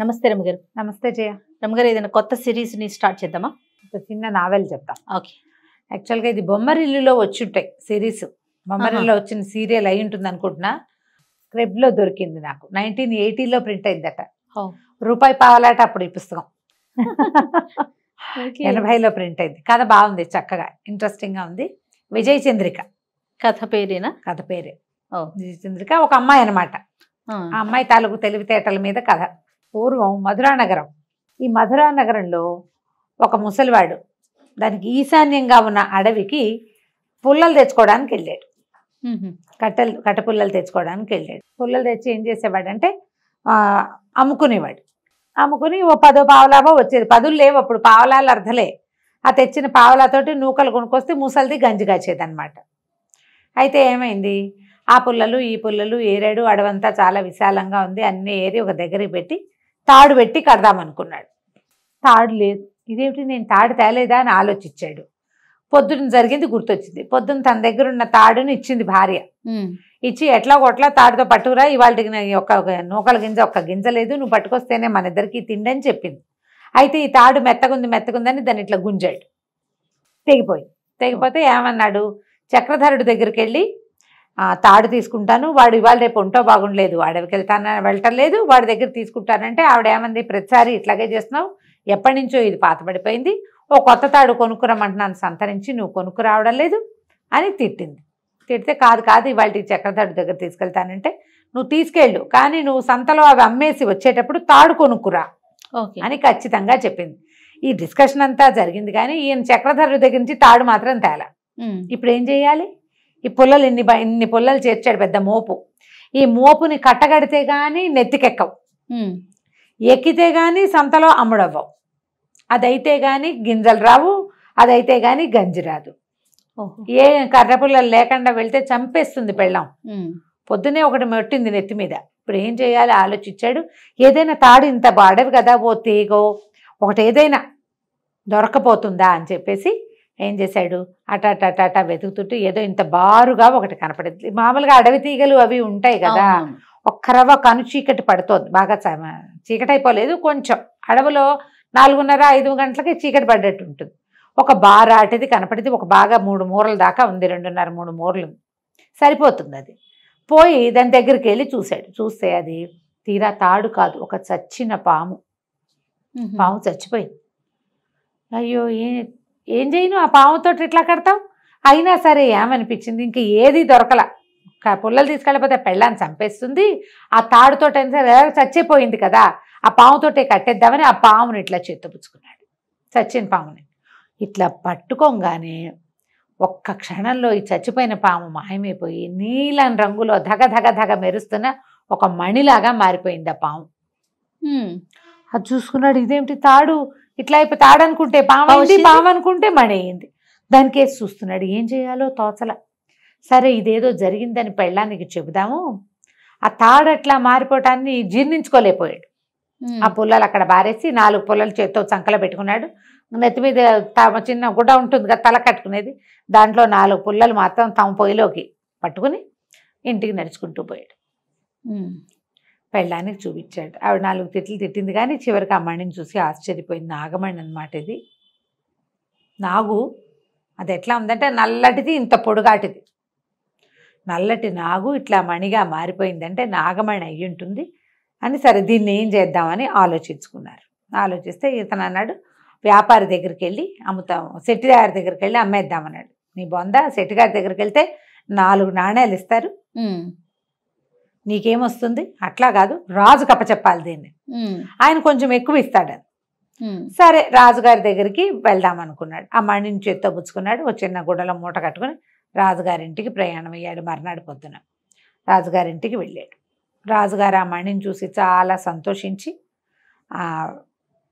నమస్తే రమగారు. నమస్తే జయ. రమగారు, ఏదైనా కొత్త సిరీస్ ని స్టార్ట్ చేద్దామా? ఒక చిన్న నావెల్ చెప్తాం. ఓకే. యాక్చువల్గా ఇది బొమ్మరిల్లులో వచ్చి ఉంటాయి సిరీస్. బొమ్మరిల్లులో వచ్చిన సీరియల్ అయి ఉంటుంది అనుకుంటున్నా. స్క్రిప్ట్లో దొరికింది నాకు. 1980లో ప్రింట్ అయిందట. రూపాయి పావలాట అప్పుడు ఈ పుస్తకం. 80లో ప్రింట్ అయింది. కథ బాగుంది, చక్కగా ఇంట్రెస్టింగ్గా ఉంది. విజయ్ చంద్రిక కథ పేరేనా? కథ పేరే. విజయ్ చంద్రిక ఒక అమ్మాయి అనమాట. ఆ అమ్మాయి తాలూకు తెలివితేటల మీద కథ. పూర్వం మధురానగరం. ఈ మధురానగరంలో ఒక ముసలివాడు దానికి ఈశాన్యంగా ఉన్న అడవికి పుల్లలు తెచ్చుకోవడానికి వెళ్ళాడు. కట్టపుల్లలు తెచ్చుకోవడానికి వెళ్ళాడు. పుల్లలు తెచ్చి ఏం చేసేవాడంటే అమ్ముకునేవాడు. అమ్ముకుని ఓ 10 పావలాభో వచ్చేది. 10 లేవు అప్పుడు, పావలాలు అర్ధలే. ఆ తెచ్చిన పావలాతోటి నూకలు కొనుక్కొస్తే ముసలిది గంజి కాచేదన్నమాట. అయితే ఏమైంది, ఆ పుల్లలు ఈ పుల్లలు ఏరాడు. అడవంతా చాలా విశాలంగా ఉంది. అన్నీ ఏరి ఒక దగ్గరికి పెట్టి తాడు పెట్టి కడదామనుకున్నాడు. తాడు లేదు. ఇదేమిటి, నేను తాడు తేలేదా అని ఆలోచించాడు. పొద్దున జరిగింది గుర్తొచ్చింది. పొద్దున్న తన దగ్గర ఉన్న తాడుని ఇచ్చింది భార్య. ఇచ్చి ఎట్లా కొట్లా తాడుతో పట్టుకురా, ఇవాళకి ఒక నూకల గింజ ఒక్క గింజ లేదు, నువ్వు పట్టుకొస్తేనే మన ఇద్దరికి తిండని చెప్పింది. అయితే ఈ తాడు మెత్తగుందని దాన్ని ఇట్లా గుంజాడు. తెగిపోతే ఏమన్నాడు, చక్రధరుడి దగ్గరికి వెళ్ళి తాడు తీసుకుంటాను, వాడు ఇవాళ రేపు ఒంటో బాగుండలేదు, అడవికి వెళ్ళటం లేదు, వాడి దగ్గర తీసుకుంటానంటే ఆవిడ ఏమంది, ప్రతిసారి ఇట్లాగే చేస్తున్నావు, ఎప్పటి నుంచో ఇది పాతబడిపోయింది, ఓ కొత్త తాడు కొనుక్కురమ్మంటున్నాను సంతరించి, నువ్వు కొనుక్కురావడం లేదు అని తిట్టింది. తిడితే కాదు ఇవాళ చక్రధరుడి దగ్గర తీసుకెళ్తానంటే, నువ్వు తీసుకెళ్ళు, కానీ నువ్వు సంతలో అవి అమ్మేసి వచ్చేటప్పుడు తాడు కొనుక్కురా అని ఖచ్చితంగా చెప్పింది. ఈ డిస్కషన్ అంతా జరిగింది, కానీ ఈయన చక్రధరుడి దగ్గర నుంచి తాడు మాత్రం తేలా. ఇప్పుడు ఏం చేయాలి, ఈ పుల్లలు ఇన్ని పుల్లలు చేర్చాడు, పెద్ద మోపు. ఈ మోపుని కట్టగడితే కానీ నెత్తికెక్కవు, ఎక్కితే కానీ సంతలో అమ్ముడవ్వవు, అదైతే కానీ గింజలు రావు, అదైతే కానీ గంజి రాదు. ఏ కర్ర పుల్లలు లేకుండా వెళ్తే చంపేస్తుంది పెళ్ళాం. పొద్దునే ఒకటి మెట్టింది నెత్తి మీద. ఇప్పుడు ఏం చేయాలి ఆలోచించాడు. ఏదైనా తాడు, ఇంత అడవి కదా, ఓ తీగో ఒకటి ఏదైనా దొరకపోతుందా అని చెప్పేసి ఏం చేశాడు, అట వెతుకుతుంటూ ఏదో ఇంత బారుగా ఒకటి కనపడింది. మామూలుగా అడవి తీగలు అవి ఉంటాయి కదా, ఒక్క రవ్వ కను చీకటి పడుతోంది. బాగా చీకటి అయిపోలేదు, కొంచెం అడవిలో 4:30-5 గంటలకి చీకటి పడ్డట్టు ఉంటుంది. ఒక బారాటిది కనపడింది. ఒక బాగా 3 మూరల దాకా ఉంది, 2.5-3 మూరలు సరిపోతుంది. అది పోయి దాని దగ్గరికి వెళ్ళి చూశాడు. చూస్తే అది తీరా తాడు కాదు, ఒక చచ్చిన పాము. పాము చచ్చిపోయింది. అయ్యో ఏం చేయను, ఆ పాముతో ఇట్లా కడతావు. అయినా సరే ఏమనిపించింది, ఇంక ఏది దొరకల. పుల్లలు తీసుకెళ్ళిపోతే పెళ్ళాన్ని చంపేస్తుంది, ఆ తాడుతో చచ్చిపోయింది కదా, ఆ పాముతోటే కట్టేద్దామని ఆ పాముని ఇట్లా చేత్తపుచ్చుకున్నాడు. చచ్చిన పాముని ఇట్లా పట్టుకోగానే ఒక్క క్షణంలో ఈ చచ్చిపోయిన పాము మాయమైపోయి నీలం రంగులో ధగ మెరుస్తున్న ఒక మణిలాగా మారిపోయింది ఆ పాము. అది చూసుకున్నాడు, ఇదేమిటి తాడు ఇట్లా అయిపోయి, తాడు అనుకుంటే పాము అనుకుంటే మణి అయింది. దానికేసి చూస్తున్నాడు, ఏం చేయాలో తోచల. సరే ఇదేదో జరిగిందని పెళ్ళానికి చెబుదాము. ఆ తాడు అట్లా మారిపోవటాన్ని జీర్ణించుకోలేకపోయాడు. ఆ పుల్లలు అక్కడ బారేసి 4 పుల్లలు చేత్తో చంకలో పెట్టుకున్నాడు. నెత్తి మీద చిన్న గుడ్డ ఉంటుంది కదా, తల కట్టుకునేది, దాంట్లో 4 పుల్లలు మాత్రం తమ పొయ్యిలోకి పట్టుకుని ఇంటికి నడుచుకుంటూ పోయాడు. పెళ్ళానికి చూపించాడు. ఆవిడ 4 తిట్లు తిట్టింది, కానీ చివరికి ఆ మణిని చూసి ఆశ్చర్యపోయింది. నాగమణి అనమాట ఇది. నాగు అది ఎట్లా ఉందంటే నల్లటిది, ఇంత పొడుగాటిది. నల్లటి నాగు ఇట్లా మణిగా మారిపోయిందంటే నాగమణి అయ్యి ఉంటుంది అని. సరే దీన్ని ఏం చేద్దామని ఆలోచించుకున్నారు. ఆలోచిస్తే ఇతను అన్నాడు, వ్యాపారి దగ్గరికి వెళ్ళి అమ్ముతాం, శెట్టిగారి దగ్గరికి వెళ్ళి అమ్మేద్దామన్నాడు. నీ బొంద, శెట్టిగారి దగ్గరికి వెళ్తే 4 నాణేలు ఇస్తారు, నీకేమొస్తుంది. అట్లా కాదు, రాజు కప్పచెప్పాలి దీన్ని, ఆయన కొంచెం ఎక్కువ ఇస్తాడని. సరే రాజుగారి దగ్గరికి వెళ్దాం అనుకున్నాడు. ఆ మణిని చేత్తో పుచ్చుకున్నాడు. ఒక చిన్న గుడ్డలో మూట కట్టుకుని రాజుగారింటికి ప్రయాణం అయ్యాడు. మర్నాడు పొద్దున రాజుగారింటికి వెళ్ళాడు. రాజుగారు ఆ మణిని చూసి చాలా సంతోషించి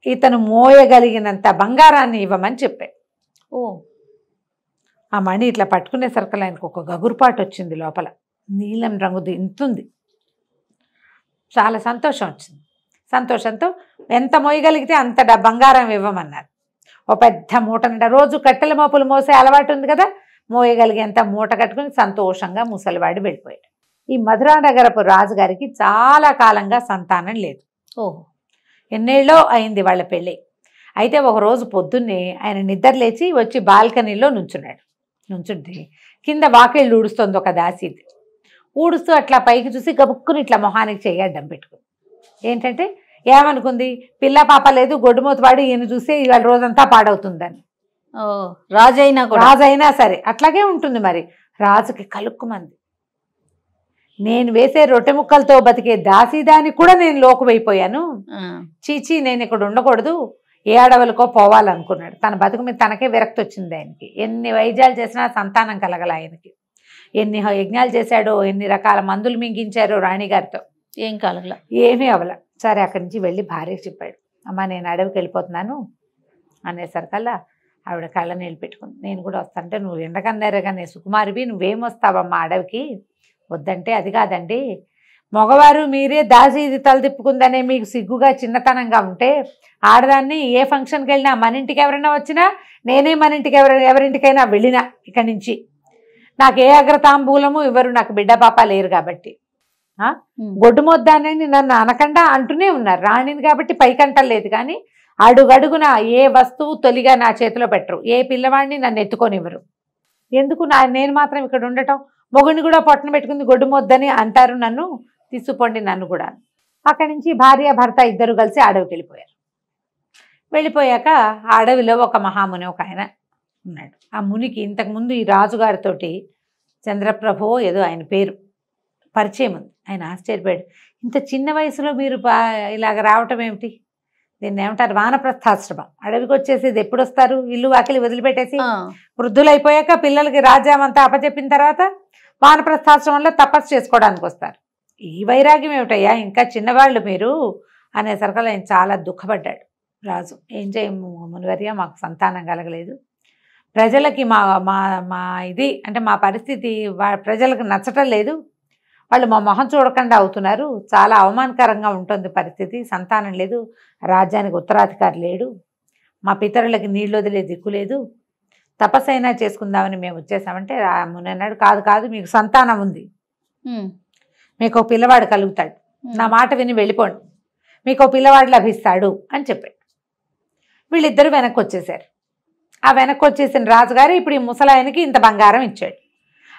ఇతను మోయగలిగినంత బంగారాన్ని ఇవ్వమని చెప్పాడు. ఆ మణి ఇట్లా పట్టుకునేసరికి ఆయనకు ఒక గగురుపాటు వచ్చింది. లోపల నీలం రంగుది ఇంతుంది. చాలా సంతోషం వచ్చింది. సంతోషంతో ఎంత మోయగలిగితే అంత బంగారం ఇవ్వమన్నారు. ఓ పెద్ద మూట నిండా, రోజు కట్టెల మోపులు మోసే అలవాటు ఉంది కదా, మోయగలిగేంత మూట కట్టుకుని సంతోషంగా ముసలివాడు వెళ్ళిపోయాడు. ఈ మధురానగరపు రాజుగారికి చాలా కాలంగా సంతానం లేదు. ఎన్నేళ్ళో అయింది వాళ్ళ పెళ్ళి. అయితే ఒకరోజు పొద్దున్నే ఆయన నిద్ర లేచి వచ్చి బాల్కనీలో నుంచుంటే కింద వాకిళ్ళు ఊడుస్తుంది ఒక దాసీది. ఊడుస్తూ అట్లా పైకి చూసి గబుక్కుని ఇట్లా మొహానికి చెయ్యి అడ్డం పెట్టుకుంది. ఏంటంటే ఏమనుకుంది, పిల్ల పాప లేదు, గొడ్డుమూత వాడి ఈయన చూస్తే ఇవాళ రోజంతా పాడవుతుందని. రాజైనా సరే అట్లాగే ఉంటుంది మరి. రాజుకి కలుక్కుమంది. నేను వేసే రొట్టె ముక్కలతో బతికే దాసీదానికి కూడా నేను లోకువైపోయాను. చీచీ, నేను ఇక్కడ ఉండకూడదు, ఏ అడవులకో పోవాలనుకున్నాడు. తన బతుకు మీద తనకే విరక్తి వచ్చింది ఆయనకి. ఎన్ని వైద్యాలు చేసినా సంతానం కలగల ఆయనకి. ఎన్ని యజ్ఞాలు చేశాడో, ఎన్ని రకాల మందులు మింగించారో రాణిగారితో, ఏం కలగల, ఏమీ అవల. సరే అక్కడి నుంచి వెళ్ళి భార్యకి చెప్పాడు, అమ్మ నేను అడవికి వెళ్ళిపోతున్నాను అనేసరికల్లా ఆవిడ కళ్ళ నీళ్ళు పెట్టుకుంది. నేను కూడా వస్తానంటే, నువ్వు ఎండకన్నారే కానీ సుకుమారివి, నువ్వేం వస్తావమ్మా అడవికి, వద్దంటే, అది కాదండి మగవారు మీరే దాసీది తల తిప్పుకుందనే మీకు సిగ్గుగా చిన్నతనంగా ఉంటే, ఆడదాన్ని ఏ ఫంక్షన్కి వెళ్ళినా, మన ఇంటికి ఎవరైనా వచ్చినా, నేనే మన ఇంటికి ఎవరింటికైనా వెళ్ళినా ఇక్కడి నుంచి నాకు ఏ అగ్రతాంబూలము ఇవ్వరు, నాకు బిడ్డ పాప లేరు కాబట్టి. గొడ్డుమొద్దానని నన్ను అనకుండా అంటూనే ఉన్నారు. రాణిని కాబట్టి పైకంటలేదు, కానీ అడుగడుగున ఏ వస్తువు తొలిగా నా చేతిలో పెట్టరు, ఏ పిల్లవాడిని నన్ను ఎత్తుకొనివ్వరు. ఎందుకు నేను మాత్రం ఇక్కడ ఉండటం, మొగుడిని కూడా పొట్టన పెట్టుకుంది గొడ్డుమొద్దని అంటారు, నన్ను తీసుకుపోండి నన్ను కూడా. అక్కడి నుంచి భార్య భర్త ఇద్దరు కలిసి అడవికి వెళ్ళిపోయారు. వెళ్ళిపోయాక ఆ అడవిలో ఒక మహాముని ఒక ఆయన ఉన్నాడు. ఆ మునికి ఇంతకుముందు ఈ రాజుగారితోటి చంద్రప్రభో ఏదో ఆయన పేరు పరిచయం ఉంది. ఆయన ఆశ్చర్యపోయాడు, ఇంత చిన్న వయసులో మీరు ఇలాగ రావటం ఏమిటి, దీన్ని ఏమంటారు, వానప్రస్థాశ్రమం. అడవికి వచ్చేసేది ఎప్పుడు వస్తారు, ఇల్లు వాకిలి వదిలిపెట్టేసి వృద్ధులు అయిపోయాక పిల్లలకి రాజ్యామంతా అప్పచెప్పిన తర్వాత వానప్రస్థాశ్రమంలో తపస్సు చేసుకోవడానికి వస్తారు. ఈ వైరాగ్యం ఏమిటయ్యా, ఇంకా చిన్నవాళ్ళు మీరు అనేసరికి ఆయన చాలా దుఃఖపడ్డాడు. రాజు, ఏం చేయము మునివర్య, మాకు సంతానం కలగలేదు, ప్రజలకి మా మా మా ఇది అంటే మా పరిస్థితి ప్రజలకు నచ్చటం లేదు, వాళ్ళు మా మొహం చూడకుండా అవుతున్నారు, చాలా అవమానకరంగా ఉంటుంది పరిస్థితి, సంతానం లేదు, రాజ్యానికి ఉత్తరాధికారి లేడు, మా పితరులకి నీళ్ళు వదిలే దిక్కు లేదు, తపస్సు అయినా చేసుకుందామని మేము వచ్చేసామంటే ముని అన్నాడు, కాదు కాదు, మీకు సంతానం ఉంది, మీకు పిల్లవాడు కలుగుతాడు, నా మాట విని వెళ్ళిపోండి, మీకు పిల్లవాడు లభిస్తాడు అని చెప్పాడు. వీళ్ళిద్దరూ వెనక్కి వచ్చేసారు. ఆ వెనక్కి వచ్చేసిన రాజుగారు ఇప్పుడు ఈ ముసలాయనకి ఇంత బంగారం ఇచ్చాడు.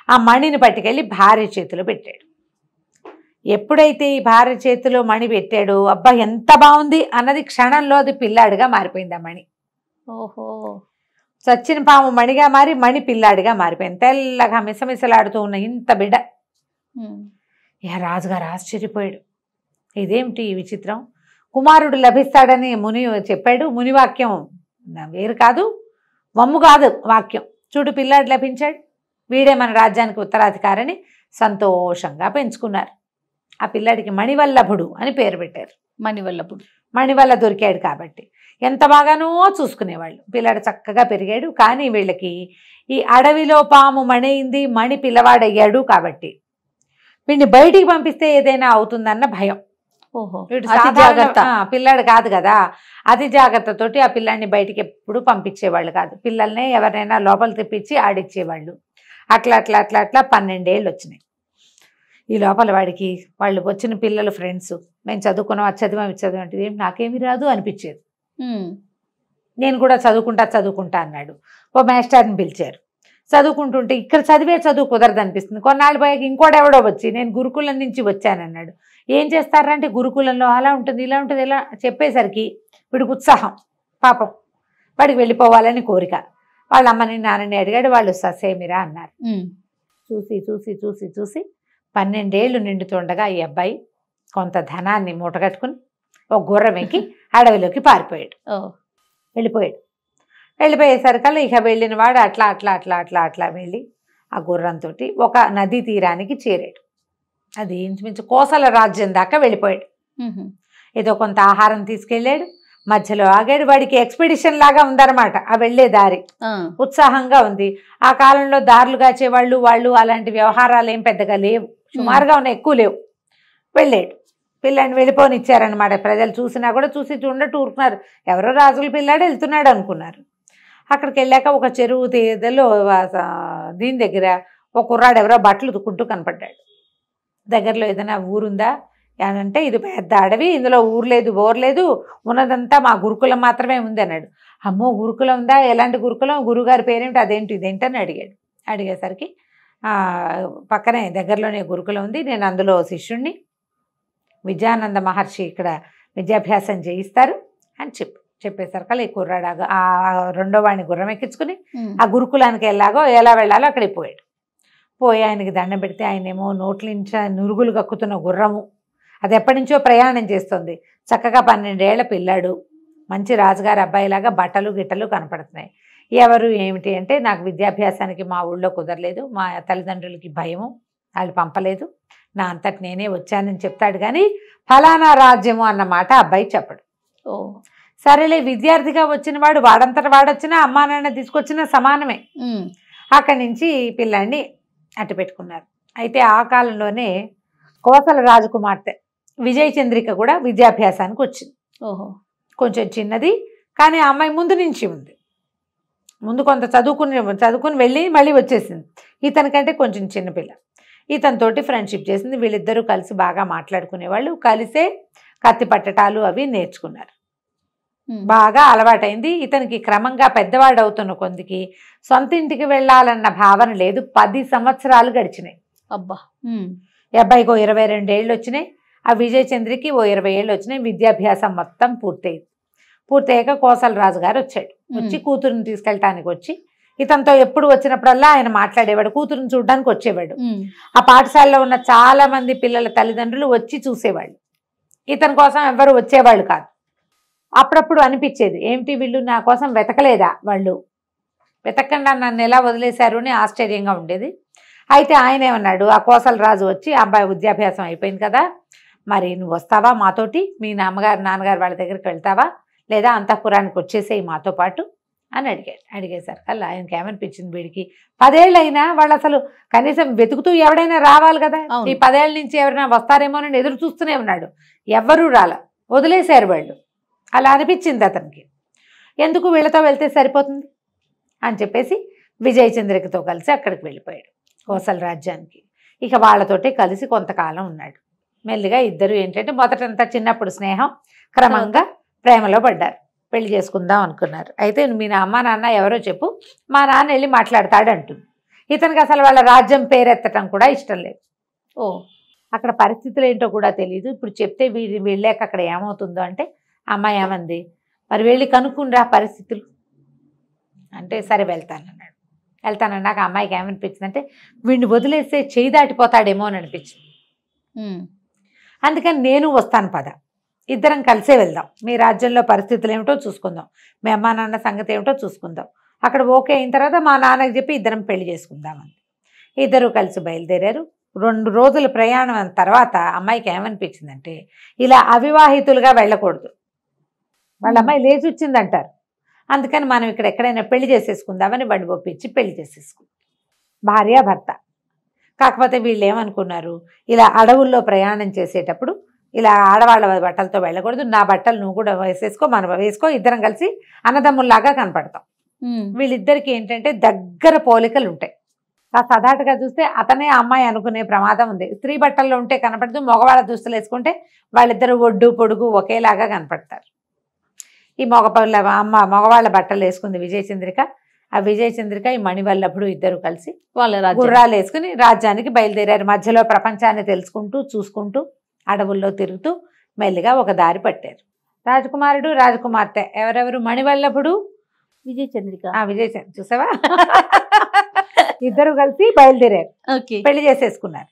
ఆ మణిని పట్టుకెళ్ళి భార్య చేతిలో పెట్టాడు. ఎప్పుడైతే ఈ భార్య చేతిలో మణి పెట్టాడో, అబ్బా ఎంత బాగుంది అన్నది క్షణంలో అది పిల్లాడిగా మారిపోయింది. ఆ మణి ఓహో, చచ్చిన పాము మణిగా మారి మణి పిల్లాడిగా మారిపోయింది. తెల్లగా మిసమిసలాడుతూ ఉన్న ఇంత బిడ్డ. ఇక రాజుగారు ఆశ్చర్యపోయాడు, ఇదేమిటి ఈ విచిత్రం, కుమారుడు లభిస్తాడని ముని చెప్పాడు, ముని వాక్యం వేరు కాదు, వమ్ము కాదు వాక్యం, చూడు పిల్లాడు లభించాడు, వీడే మన రాజ్యానికి ఉత్తరాధికారిని సంతోషంగా పెంచుకున్నారు. ఆ పిల్లాడికి మణివల్లభుడు అని పేరు పెట్టారు. మణి వల్ల దొరికాడు కాబట్టి ఎంత బాగానో చూసుకునేవాళ్ళు. పిల్లాడు చక్కగా పెరిగాడు. కానీ వీళ్ళకి ఈ అడవిలో పాము మణయింది, మణి పిల్లవాడయ్యాడు కాబట్టి వీడిని బయటికి పంపిస్తే ఏదైనా అవుతుందన్న భయం. వీడు పిల్లాడు కాదు కదా, అతి జాగ్రత్తతోటి ఆ పిల్లాడిని బయటికి ఎప్పుడు పంపించేవాళ్ళు కాదు. పిల్లల్ని ఎవరైనా లోపల తెప్పించి ఆడిచ్చేవాళ్ళు. అట్లా అట్లా అట్లా అట్లా 12 ఏళ్ళు వచ్చినాయి. ఈ లోపల వాడికి వాళ్ళు వచ్చిన పిల్లలు ఫ్రెండ్స్, మేము చదువుకున్నాం, అది చదివాం, ఇది చదివాం అంటే ఏం నాకేమీ రాదు అనిపించేది. నేను కూడా చదువుకుంటా అన్నాడు. ఓ మాస్టర్ని పిలిచారు. చదువుకుంటుంటే ఇక్కడ చదివే చదువు కుదరదు అనిపిస్తుంది. కొన్నాళ్ళు పోయాక ఇంకోటెవడో వచ్చి నేను గురుకులం నుంచి వచ్చానన్నాడు. ఏం చేస్తారంటే గురుకులంలో అలా ఉంటుంది, ఇలా ఉంటుంది, ఇలా చెప్పేసరికి వీడికి ఉత్సాహం, పాపం వాడికి వెళ్ళిపోవాలని కోరిక. వాళ్ళ అమ్మని నాన్నని అడిగాడు. వాళ్ళు ససేమిరా అన్నారు. చూసి చూసి చూసి చూసి 12 ఏళ్ళు నిండుతుండగా ఈ అబ్బాయి కొంత ధనాన్ని మూటగట్టుకుని ఒక గుర్రం ఎక్కి అడవిలోకి పారిపోయాడు. వెళ్ళిపోయేసరికల్లా ఇక వెళ్ళిన వాడు అట్లా అట్లా అట్లా అట్లా అట్లా వెళ్ళి ఆ గుర్రంతో ఒక నదీ తీరానికి చేరాడు. అది ఇంచుమించు కోసల రాజ్యం దాకా వెళ్ళిపోయాడు. ఏదో కొంత ఆహారం తీసుకెళ్ళాడు, మధ్యలో ఆగాడు. వాడికి ఎక్స్పెడిషన్ లాగా ఉందన్నమాట ఆ వెళ్ళే దారి. ఉత్సాహంగా ఉంది. ఆ కాలంలో దారులు కాచేవాళ్ళు వాళ్ళు అలాంటి వ్యవహారాలు ఏం పెద్దగా లేవు, సుమారుగా ఉన్నాయి, ఎక్కువ లేవు. వెళ్ళాడు. పిల్లాడిని వెళ్ళిపోనిచ్చారనమాట. ప్రజలు చూసినా కూడా చూసి చూడట్టు ఊరుకున్నారు. ఎవరో రాజుల పిల్లాడు వెళ్తున్నాడు అనుకున్నారు. అక్కడికి వెళ్ళాక ఒక చెరువు తీదలో దీని దగ్గర ఒక కుర్రాడు ఎవరో బట్టలు ఉతుక్కుంటూ కనపడ్డాడు. దగ్గరలో ఏదైనా ఊరుందా, అంటే ఇది పెద్ద అడవి, ఇందులో ఊరు లేదు బోరు లేదు, ఉన్నదంతా మా గురుకులం మాత్రమే ఉంది అన్నాడు. అమ్మో గురుకులం ఉందా, ఎలాంటి గురుకులం, గురుగారి పేరేంటి, అదేంటి ఇదేంటని అడిగాడు. అడిగేసరికి పక్కనే దగ్గరలోనే గురుకులం ఉంది, నేను అందులో శిష్యుణ్ణి, విద్యానంద మహర్షి ఇక్కడ విద్యాభ్యాసం చేయిస్తారు అని చెప్పేసరికి ఈ కుర్రాడు ఆ రెండో వాడిని గుర్రం ఎక్కించుకుని ఆ గురుకులానికి ఎలా వెళ్ళాలో అక్కడికి పోయాడు. పోయి ఆయనకి దండం పెడితే ఆయనేమో నోట్లించ నురుగులు కక్కుతున్న గుర్రము, అది ఎప్పటి నుంచో ప్రయాణం చేస్తుంది, చక్కగా 12 ఏళ్ల పిల్లాడు, మంచి రాజుగారి అబ్బాయిలాగా బట్టలు గిట్టలు కనపడుతున్నాయి. ఎవరు ఏమిటి అంటే, నాకు విద్యాభ్యాసానికి మా ఊళ్ళో కుదరలేదు, మా తల్లిదండ్రులకి భయము, వాళ్ళు పంపలేదు, నా అంతటి నేనే వచ్చానని చెప్తాడు. కానీ ఫలానా రాజ్యము అన్న మాట అబ్బాయి చెప్పడు. సరేలే, విద్యార్థిగా వచ్చిన వాడు వాడంతట వాడొచ్చినా అమ్మా నాన్న తీసుకొచ్చినా సమానమే. అక్కడి నుంచి పిల్లాడిని అట్టు పెట్టుకున్నారు. అయితే ఆ కాలంలోనే కోసల రాజకుమార్తె విజయచంద్రిక కూడా విద్యాభ్యాసానికి వచ్చింది. కొంచెం చిన్నది, కానీ ఆ అమ్మాయి ముందు నుంచి ఉంది, ముందు కొంత చదువుకుని వెళ్ళి మళ్ళీ వచ్చేసింది. ఇతనికంటే కొంచెం చిన్నపిల్ల. ఇతనితోటి ఫ్రెండ్షిప్ చేసింది. వీళ్ళిద్దరూ కలిసి బాగా మాట్లాడుకునేవాళ్ళు, కలిసే కత్తి పట్టటాలు అవి నేర్చుకున్నారు. బాగా అలవాటైంది. ఇతనికి క్రమంగా పెద్దవాడు అవుతున్న కొందికి సొంత ఇంటికి వెళ్ళాలన్న భావన లేదు. 10 సంవత్సరాలు గడిచినాయి. అబ్బా. ఈ అబ్బాయికి 22 ఏళ్ళు వచ్చినాయి, ఆ విజయచంద్రికి 20 ఏళ్ళు వచ్చినాయి. విద్యాభ్యాసం మొత్తం పూర్తయ్యాక కోసల రాజు గారు వచ్చాడు. వచ్చి కూతురుని తీసుకెళ్ళటానికి వచ్చి ఇతనితో ఎప్పుడు వచ్చినప్పుడల్లా ఆయన మాట్లాడేవాడు, కూతురుని చూడడానికి వచ్చేవాడు. ఆ పాఠశాలలో ఉన్న చాలా మంది పిల్లల తల్లిదండ్రులు వచ్చి చూసేవాళ్ళు, ఇతని కోసం ఎవరు వచ్చేవాళ్ళు కాదు. అప్పుడప్పుడు అనిపించేది, ఏమిటి వీళ్ళు నా కోసం వెతకలేదా, వాళ్ళు వెతకకుండా నన్ను ఎలా వదిలేశారు అని ఆశ్చర్యంగా ఉండేది. అయితే ఆయన ఏమన్నాడు, ఆ కోసల రాజు వచ్చి, అబ్బాయి విద్యాభ్యాసం అయిపోయింది కదా, మరి నువ్వు వస్తావా మాతోటి, మీ నాన్నగారు వాళ్ళ దగ్గరికి వెళ్తావా, లేదా అంతఃపురానికి వచ్చేసేయి మాతో పాటు అని అడిగాడు. అడిగేసరికి అలా ఆయనకి ఏమనిపించింది, వీడికి 10 ఏళ్ళు అయినా వాళ్ళు అసలు కనీసం వెతుకుతూ ఎవడైనా రావాలి కదా, ఈ 10 ఏళ్ళ నుంచి ఎవరైనా వస్తారేమోనని ఎదురు చూస్తూనే ఉన్నాడు, ఎవ్వరూ వదిలేశారు వాళ్ళు. అలా అనిపించింది అతనికి. ఎందుకు వీళ్ళతో వెళ్తే సరిపోతుంది అని చెప్పేసి విజయచంద్రికతో కలిసి అక్కడికి వెళ్ళిపోయాడు కోసల రాజ్యానికి. ఇక వాళ్ళతోటే కలిసి కొంతకాలం ఉన్నాడు. మెల్లిగా ఇద్దరు ఏంటంటే మొదటంతా చిన్నప్పుడు స్నేహం, క్రమంగా ప్రేమలో పడ్డారు, పెళ్లి చేసుకుందాం అనుకున్నారు. అయితే మీ అమ్మ నాన్న ఎవరో చెప్పు, మా నాన్న వెళ్ళి మాట్లాడతాడు అంటుంది. ఇతనికి అసలు వాళ్ళ రాజ్యం పేరెత్తటం కూడా ఇష్టం లేదు. అక్కడ పరిస్థితులు ఏంటో కూడా తెలియదు. ఇప్పుడు చెప్తే వెళ్ళాక అక్కడ ఏమవుతుందో అంటే, అమ్మాయి ఏమంది, మరి వెళ్ళి కనుక్కుండ్రా పరిస్థితులు అంటే, సరే వెళ్తానన్నాక అమ్మాయికి ఏమనిపించింది అంటే, వీడిని వదిలేస్తే చేయి దాటిపోతాడేమో అని అనిపించింది. అందుకని నేను వస్తాను పద, ఇద్దరం కలిసే వెళ్దాం, మీ రాజ్యంలో పరిస్థితులు ఏమిటో చూసుకుందాం, మీ అమ్మా నాన్న సంగతి ఏమిటో చూసుకుందాం, అక్కడ ఓకే అయిన తర్వాత మా నాన్నకి చెప్పి ఇద్దరం పెళ్లి చేసుకుందామని ఇద్దరు కలిసి బయలుదేరారు. 2 రోజుల ప్రయాణం తర్వాత అమ్మాయికి ఏమనిపించిందంటే, ఇలా అవివాహితులుగా వెళ్ళకూడదు, వాళ్ళ అమ్మాయి లేచి వచ్చిందంటారు, అందుకని మనం ఇక్కడ ఎక్కడైనా పెళ్లి చేసేసుకుందామని బండి ఒప్పించి పెళ్లి చేసేసుకుందాం, భార్యాభర్త. కాకపోతే వీళ్ళు ఏమనుకున్నారు, ఇలా అడవుల్లో ప్రయాణం చేసేటప్పుడు ఇలా ఆడవాళ్ళ బట్టలతో వెళ్ళకూడదు, నా బట్టలు నువ్వు కూడా వేసేసుకో, మనం వేసుకో, ఇద్దరం కలిసి అన్నదమ్ముల్లాగా కనపడతాం. వీళ్ళిద్దరికి ఏంటంటే దగ్గర పోలికలు ఉంటాయి. సదాటుగా చూస్తే అతనే అమ్మాయి అనుకునే ప్రమాదం ఉంది. స్త్రీ బట్టల్లో ఉంటే కనపడదు, మగవాళ్ళ దుస్తులు వేసుకుంటే వాళ్ళిద్దరు ఒడ్డు పొడుగు ఒకేలాగా కనపడతారు. ఈ మగవాళ్ళ బట్టలు వేసుకుంది విజయచంద్రిక. ఆ విజయచంద్రిక ఈ మణివల్లభుడు ఇద్దరు కలిసి వాళ్ళ గుర్రాలు వేసుకుని రాజ్యానికి బయలుదేరారు. మధ్యలో ప్రపంచాన్ని తెలుసుకుంటూ చూసుకుంటూ అడవుల్లో తిరుగుతూ మెల్లిగా ఒక దారి పట్టారు. రాజకుమారుడు రాజకుమార్తె ఎవరెవరు, మణివల్లభుడు విజయచంద్రిక. విజయచంద్ర చూసావా, ఇద్దరు కలిసి బయలుదేరారు, పెళ్లి చేసేసుకున్నారు.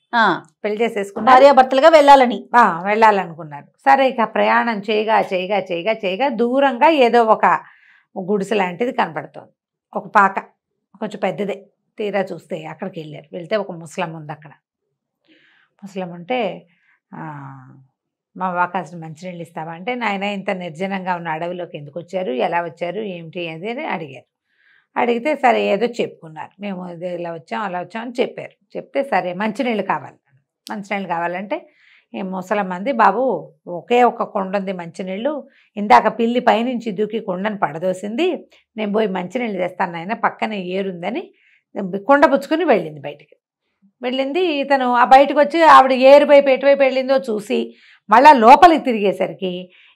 భార్యాభర్తలుగా వెళ్ళాలనుకున్నారు. సరే, ఇక ప్రయాణం చేయగా దూరంగా ఏదో ఒక గుడిసె లాంటిది కనపడుతోంది, ఒక పాక, కొంచెం పెద్దదే. తీరా చూస్తే అక్కడికి వెళ్తే ఒక ముసలం ఉంది. అక్కడ ముసలం ఉంటే, మా వాకాసిన మంచినీళ్ళు ఇస్తావా అంటే, నాయన ఇంత నిర్జనంగా ఉన్న అడవిలోకి ఎందుకు వచ్చారు, ఎలా వచ్చారు, ఏమిటి అది అని అడిగారు. అడిగితే సరే ఏదో చెప్పుకున్నారు, మేము ఇలా వచ్చాం అలా వచ్చాం అని చెప్పారు. చెప్తే సరే మంచినీళ్ళు కావాలంటే ముసలమ్మంది, బాబు ఒకే ఒక కొండ ఉంది మంచినీళ్ళు, ఇందాక పిల్లి పైనుంచి దూకి కొండను పడదోసింది, నేను పోయి మంచినీళ్ళు తెస్తాను నాయన, పక్కనే ఏరుందని కొండ పుచ్చుకొని వెళ్ళింది. ఇతను ఆ బయటకు వచ్చి ఆవిడ ఏరు వైపు ఎటువైపు వెళ్ళిందో చూసి మళ్ళా లోపలికి తిరిగేసరికి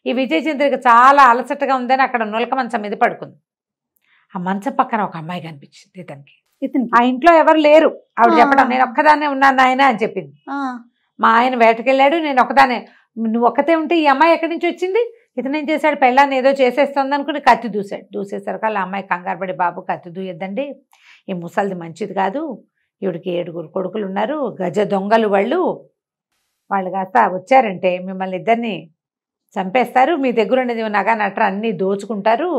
ఈ విజయచంద్రిక చాలా అలసటగా ఉందని అక్కడ నులక మంచం మీద పడుకుంది. ఆ మంచం పక్కన ఒక అమ్మాయి కనిపించింది ఇతనికి. ఆ ఇంట్లో ఎవరు లేరు. ఆవిడ చెప్పడం, నేను ఒక్కదాన్నే ఉన్నాను నాయన అని చెప్పింది. మా ఆయన వేటకెళ్ళాడు, నేను ఒక్కదానే. నువ్వు ఒక్కతే ఉంటే ఈ అమ్మాయి ఎక్కడి నుంచి వచ్చింది? ఇతను ఏం చేశాడు, పెళ్ళాన్ని ఏదో చేసేస్తుంది అనుకుని కత్తి దూశాడు. దూసేసరికి ఆ అమ్మాయి కంగారు పడి, బాబు కత్తి దూయొద్దండి, ఈ ముసలిది మంచిది కాదు, ఈవిడికి 7 కొడుకులు ఉన్నారు, గజ దొంగలు వాళ్ళు కాస్త వచ్చారంటే మిమ్మల్ని ఇద్దరిని చంపేస్తారు, మీ దగ్గర ఉన్నది నగ నట్ర అన్నీ దోచుకుంటారు,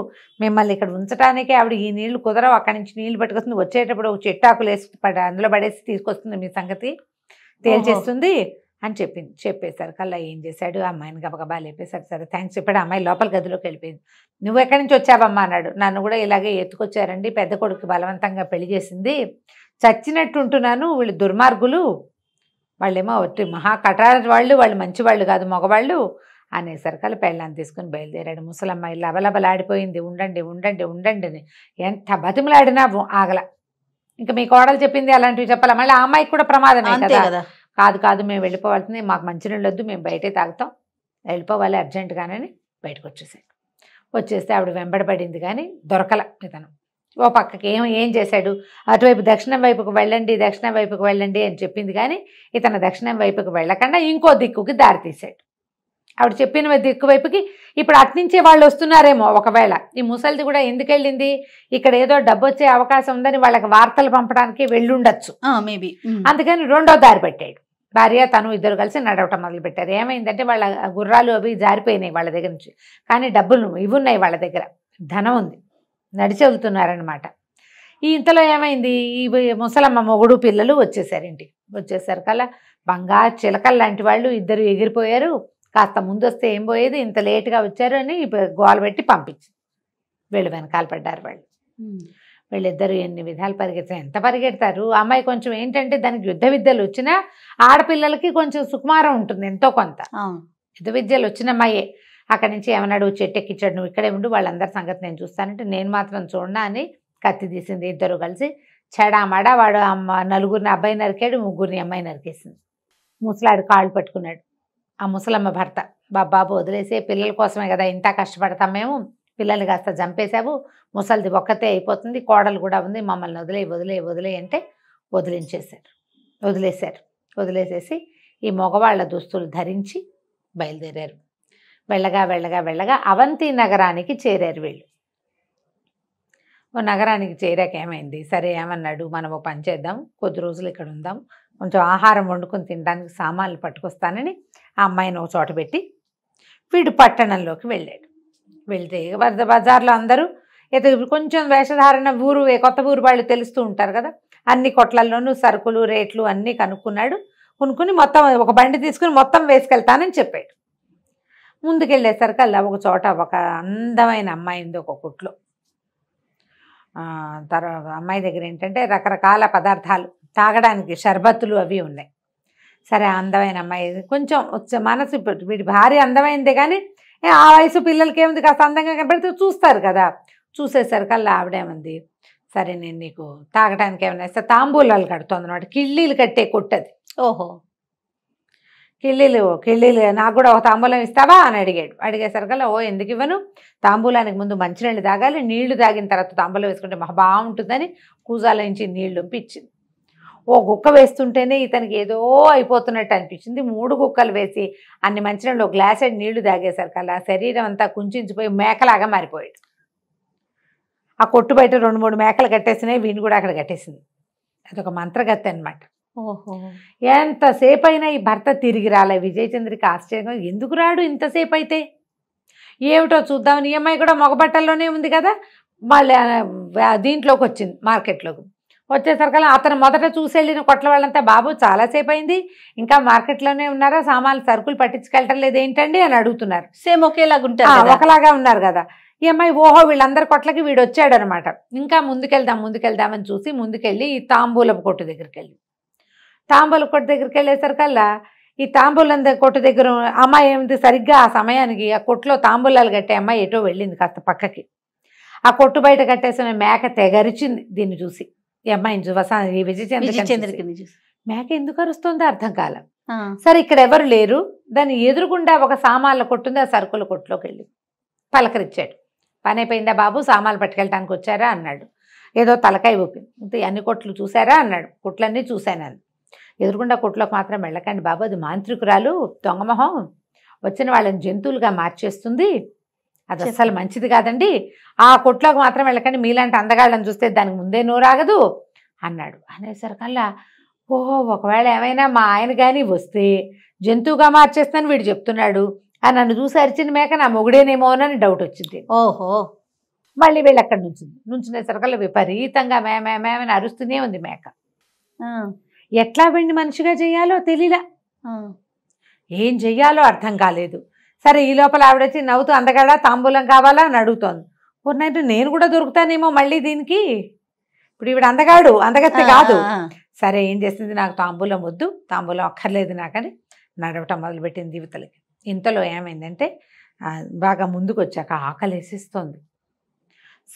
మిమ్మల్ని ఇక్కడ ఉంచడానికే ఆవిడ ఈ నీళ్లు కుదరవు, అక్కడి నుంచి నీళ్లు పట్టుకొస్తుంది, వచ్చేటప్పుడు ఒక చెట్టాకులు వేసి అందులో పడేసి తీసుకొస్తుంది, మీ సంగతి తేల్చేస్తుంది అని చెప్పింది. చెప్పేశారు కల్లా ఏం చేశాడు, అమ్మాయిని గబగబా లేపేశాడు. సరే థ్యాంక్స్ చెప్పాడు. అమ్మాయి లోపల గదిలోకి వెళ్ళిపోయింది. నువ్వు ఎక్కడి నుంచి వచ్చావమ్మా అన్నాడు. నన్ను కూడా ఇలాగే ఎత్తుకొచ్చారండి, పెద్ద కొడుకు బలవంతంగా పెళ్లి చేసింది, చచ్చినట్టు ఉంటున్నాను, వీళ్ళు దుర్మార్గులు, వాళ్ళేమో ఒట్టి మహా కఠార వాళ్ళు మంచివాళ్ళు కాదు, మగవాళ్ళు అనేసరికల్లా పెళ్ళాన్ని తీసుకుని బయలుదేరాడు. ముసలమ్మాయి లబలబలాడిపోయింది. ఉండండి ఉండండి ఉండండి అని ఎంత బతిమలాడినా ఆగల. ఇంకా మీ కోడలు చెప్పింది అలాంటివి చెప్పాలా, మళ్ళీ ఆ అమ్మాయికి కూడా ప్రమాదమే కదా. కాదు కాదు మేము వెళ్ళిపోవాల్సింది, మాకు మంచినీళ్ళు వద్దు, మేము బయటే తాగుతాం, వెళ్ళిపోవాలి అర్జెంటుగానని బయటకు వచ్చేసాడు. వచ్చేస్తే ఆవిడ వెంబడబడింది కానీ దొరకల ఇతను. ఓ పక్కకి ఏం చేశాడు, అటువైపు దక్షిణం వైపుకు వెళ్ళండి, దక్షిణం వైపుకు వెళ్ళండి అని చెప్పింది కానీ ఇతను దక్షిణం వైపుకు వెళ్ళకుండా ఇంకో దిక్కుకి దారి తీశాడు. ఆవిడ చెప్పిన దిక్కు వైపుకి ఇప్పుడు అట్నుంచే వాళ్ళు వస్తున్నారేమో. ఒకవేళ ఈ ముసలిది కూడా ఎందుకు వెళ్ళింది, ఇక్కడ ఏదో డబ్బు వచ్చే అవకాశం ఉందని వాళ్ళకి వార్తలు పంపడానికి వెళ్ళుండొచ్చు మేబీ, అందుకని రెండో దారి పెట్టాడు. భార్య తను ఇద్దరు కలిసి నడవటం మొదలుపెట్టారు. ఏమైందంటే వాళ్ళ గుర్రాలు అవి జారిపోయినాయి వాళ్ళ దగ్గర నుంచి, కానీ డబ్బులు ఇవి ఉన్నాయి వాళ్ళ దగ్గర, ధనం ఉంది, నడిచి వెళ్తున్నారనమాట. ఈ ఇంతలో ఏమైంది, ఈ ముసలమ్మ మొగుడు పిల్లలు వచ్చేసారు ఇంటికి. వచ్చేసరికి కల్లా బంగారు చిలకలు లాంటి వాళ్ళు ఇద్దరు ఎగిరిపోయారు. కాస్త ముందు వస్తే ఏం పోయేది, ఇంత లేటుగా వచ్చారు అని గోల పెట్టి పంపించి వీళ్ళు వెనకాల పడ్డారు. వీళ్ళిద్దరూ ఎన్ని విధాలు పరిగెత్తారు, ఎంత పరిగెడతారు. అమ్మాయి కొంచెం ఏంటంటే దానికి యుద్ధ విద్యలు వచ్చినా ఆడపిల్లలకి కొంచెం సుకుమారం ఉంటుంది ఎంతో కొంత, యుద్ధ విద్యలు వచ్చిన అమ్మాయే. అక్కడి నుంచి ఏమన్నాడు, చెట్టు ఎక్కించాడు, నువ్వు ఇక్కడే ఉండు, వాళ్ళందరి సంగతి నేను చూస్తానంటే నేను మాత్రం చూడనా అని కత్తి తీసింది. ఇద్దరు కలిసి చెడామడా వాడు నలుగురిని అబ్బాయి నరికాడు, ముగ్గురిని అమ్మాయి నరికేసింది. ముసలాడు కాళ్ళు పట్టుకున్నాడు. ఆ ముసలమ్మ భర్త, బాబాబు వదిలేసే, పిల్లల కోసమే కదా ఇంత కష్టపడతాం మేము, పిల్లల్ని కాస్త చంపేశావు, ముసలిది ఒక్కతే అయిపోతుంది, కోడలు కూడా ఉంది, మమ్మల్ని వదిలే అంటే వదిలేసేసి ఈ మగవాళ్ళ దుస్తులు ధరించి బయలుదేరారు. వెళ్ళగా అవంతి నగరానికి చేరారు వీళ్ళు. ఓ నగరానికి చేరాక ఏమైంది, సరే ఏమన్నాడు, మనం ఓ పని చేద్దాం, కొద్ది రోజులు ఇక్కడ ఉందాం, కొంచెం ఆహారం వండుకొని తినడానికి సామాన్లు పట్టుకొస్తానని ఆ అమ్మాయిని ఒక చోట పెట్టి వీడు పట్టణంలోకి వెళ్ళాడు. వెళ్తే బజార్లో అందరూ కొంచెం వేషధారణ కొత్త ఊరు వాళ్ళు తెలుస్తూ ఉంటారు కదా, అన్ని కొట్లల్లోనూ సరుకులు రేట్లు అన్నీ కొనుక్కుని మొత్తం ఒక బండి తీసుకుని మొత్తం వేసుకెళ్తానని చెప్పాడు. ముందుకెళ్ళేసరికల్లా ఒక చోట ఒక అందమైన అమ్మాయి ఉంది ఒక కొట్లో. తర్వాత అమ్మాయి దగ్గర ఏంటంటే రకరకాల పదార్థాలు తాగడానికి, షర్బత్తులు అవి ఉన్నాయి. సరే అందమైన అమ్మాయి, కొంచెం మనసు, వీడి భార్య అందమైందే కానీ ఆ వయసు పిల్లలకి ఏముంది, కాస్త అందంగా కనపడితే చూస్తారు కదా. చూసేసరికల్లా ఆవిడేమంది, సరే నేను నీకు తాగడానికి ఏమైనా ఇస్తే, తాంబూలాలు కడుతుంది అనమాట, కిళ్ళీలు కట్టే కొట్టది. ఓహో, కిళ్ళీలు నాకు కూడా ఒక తాంబూలం ఇస్తావా అని అడిగాడు. అడిగేసరికల్లా ఓ ఎందుకు ఇవ్వను, తాంబూలానికి ముందు మంచినీళ్ళు తాగాలి, నీళ్లు తాగిన తర్వాత తాంబూలం వేసుకుంటే మహా బాగుంటుందని కూజాల నుంచి నీళ్లు ఇచ్చింది. ఓ గుక్క వేస్తుంటేనే ఇతనికి ఏదో అయిపోతున్నట్టు అనిపించింది. 3 గుక్కలు వేసి అన్ని మంచినీళ్ళు ఒక గ్లాసెడ్ నీళ్లు తాగేసరికల్లా శరీరం అంతా కుంచించిపోయి మేకలాగా మారిపోయాడు. ఆ కొట్టు బయట 2-3 మేకలు కట్టేసినాయి, వీడిని కూడా అక్కడ కట్టేసింది. అదొక మంత్రగత్తె అనమాట. ఓహో, ఎంతసేపు అయినా ఈ భర్త తిరిగి రాలే. విజయచంద్రికి ఆశ్చర్యంగా, ఎందుకు రాడు ఇంతసేపు అయితే, ఏమిటో చూద్దామని. ఈ అమ్మాయి కూడా మగబట్టల్లోనే ఉంది కదా, మళ్ళీ దీంట్లోకి వచ్చింది, మార్కెట్లోకి వచ్చేసరికల్లా అతను మొదట చూసి వెళ్ళిన కొట్ల వాళ్ళంతా, బాబు చాలాసేపు అయింది, ఇంకా మార్కెట్లోనే ఉన్నారా, సామాన్లు సరుకులు పట్టించుకెళ్ళటం లేదు ఏంటండి అని అడుగుతున్నారు. సేమ్ ఒకేలాగా ఉంటారు, ఒకలాగా ఉన్నారు కదా. ఈ అమ్మాయి ఓహో వీళ్ళందరి కొట్లకి వీడు వచ్చాడు అనమాట. ఇంకా ముందుకెళ్దామని చూసి ముందుకెళ్ళి ఈ తాంబూలపు కొట్టు దగ్గరికి వెళ్ళి, తాంబూల కొట్టు దగ్గరికి వెళ్ళేసరికల్లా ఈ తాంబూలం కొట్టు దగ్గర అమ్మాయి ఏమిటి, సరిగ్గా ఆ సమయానికి ఆ కొట్టులో తాంబూలాలు కట్టే అమ్మాయి ఎటో వెళ్ళింది కాస్త పక్కకి. ఆ కొట్టు బయట కట్టేసిన మేక తెగరిచింది. దీన్ని చూసి ఈ అమ్మాయిని ఈ విజయచంద్రకి మేక ఎందుకు అరుస్తుందో అర్థం కాల. సరే ఇక్కడ ఎవరు లేరు, దాని ఎదురుగుండా ఒక సామాన్ల కొట్టుంది, ఆ సరుకుల కొట్టులోకి వెళ్ళి పలకరించాడు. పని అయిపోయిందా బాబు, సామాన్లు పట్టుకెళ్ళటానికి వచ్చారా అన్నాడు. ఏదో తలకాయ ఊపింది. అన్ని కొట్లు చూసారా అన్నాడు. కొట్లన్నీ చూశాను అని. ఎదురుగుండా కొట్లోకి మాత్రం వెళ్ళకండి బాబు, అది మాంత్రికురాలు, దొంగమొహం, వచ్చిన వాళ్ళని జంతువులుగా మార్చేస్తుంది, అది అస్సలు మంచిది కాదండి, ఆ కొట్లోకి మాత్రం వెళ్ళకండి, మీలాంటి అందగాళ్ళని చూస్తే దానికి ముందే నోరాగదు అన్నాడు. అనేసరికల్లా ఓహో, ఒకవేళ ఏమైనా మా ఆయన కానీ వస్తే జంతువుగా మార్చేస్తాను వీడు చెప్తున్నాడు, అని నన్ను చూసి అరిచిన మేక నా మొగుడేనేమోనని డౌట్ వచ్చింది. ఓహో, మళ్ళీ వీళ్ళు అక్కడి నుంచునేసరికల్లా విపరీతంగా మేమని అరుస్తూనే ఉంది మేక. ఎట్లా వీడిని మనిషిగా చేయాలో తెలియలా, ఏం చెయ్యాలో అర్థం కాలేదు. సరే, ఈ లోపల ఆవిడొచ్చి నవ్వుతూ అందగాడా తాంబూలం కావాలా అని అడుగుతోంది. పూర్ణైతే నేను కూడా దొరుకుతానేమో మళ్ళీ దీనికి, ఇప్పుడు ఈవిడ అందగత్తే కాదు. సరే ఏం చేసింది, నాకు తాంబూలం వద్దు, తాంబూలం అక్కర్లేదు నాకని నడవటం మొదలుపెట్టింది యువతలకి. ఇంతలో ఏమైందంటే బాగా ముందుకు వచ్చాక ఆకలి వేసిస్తోంది.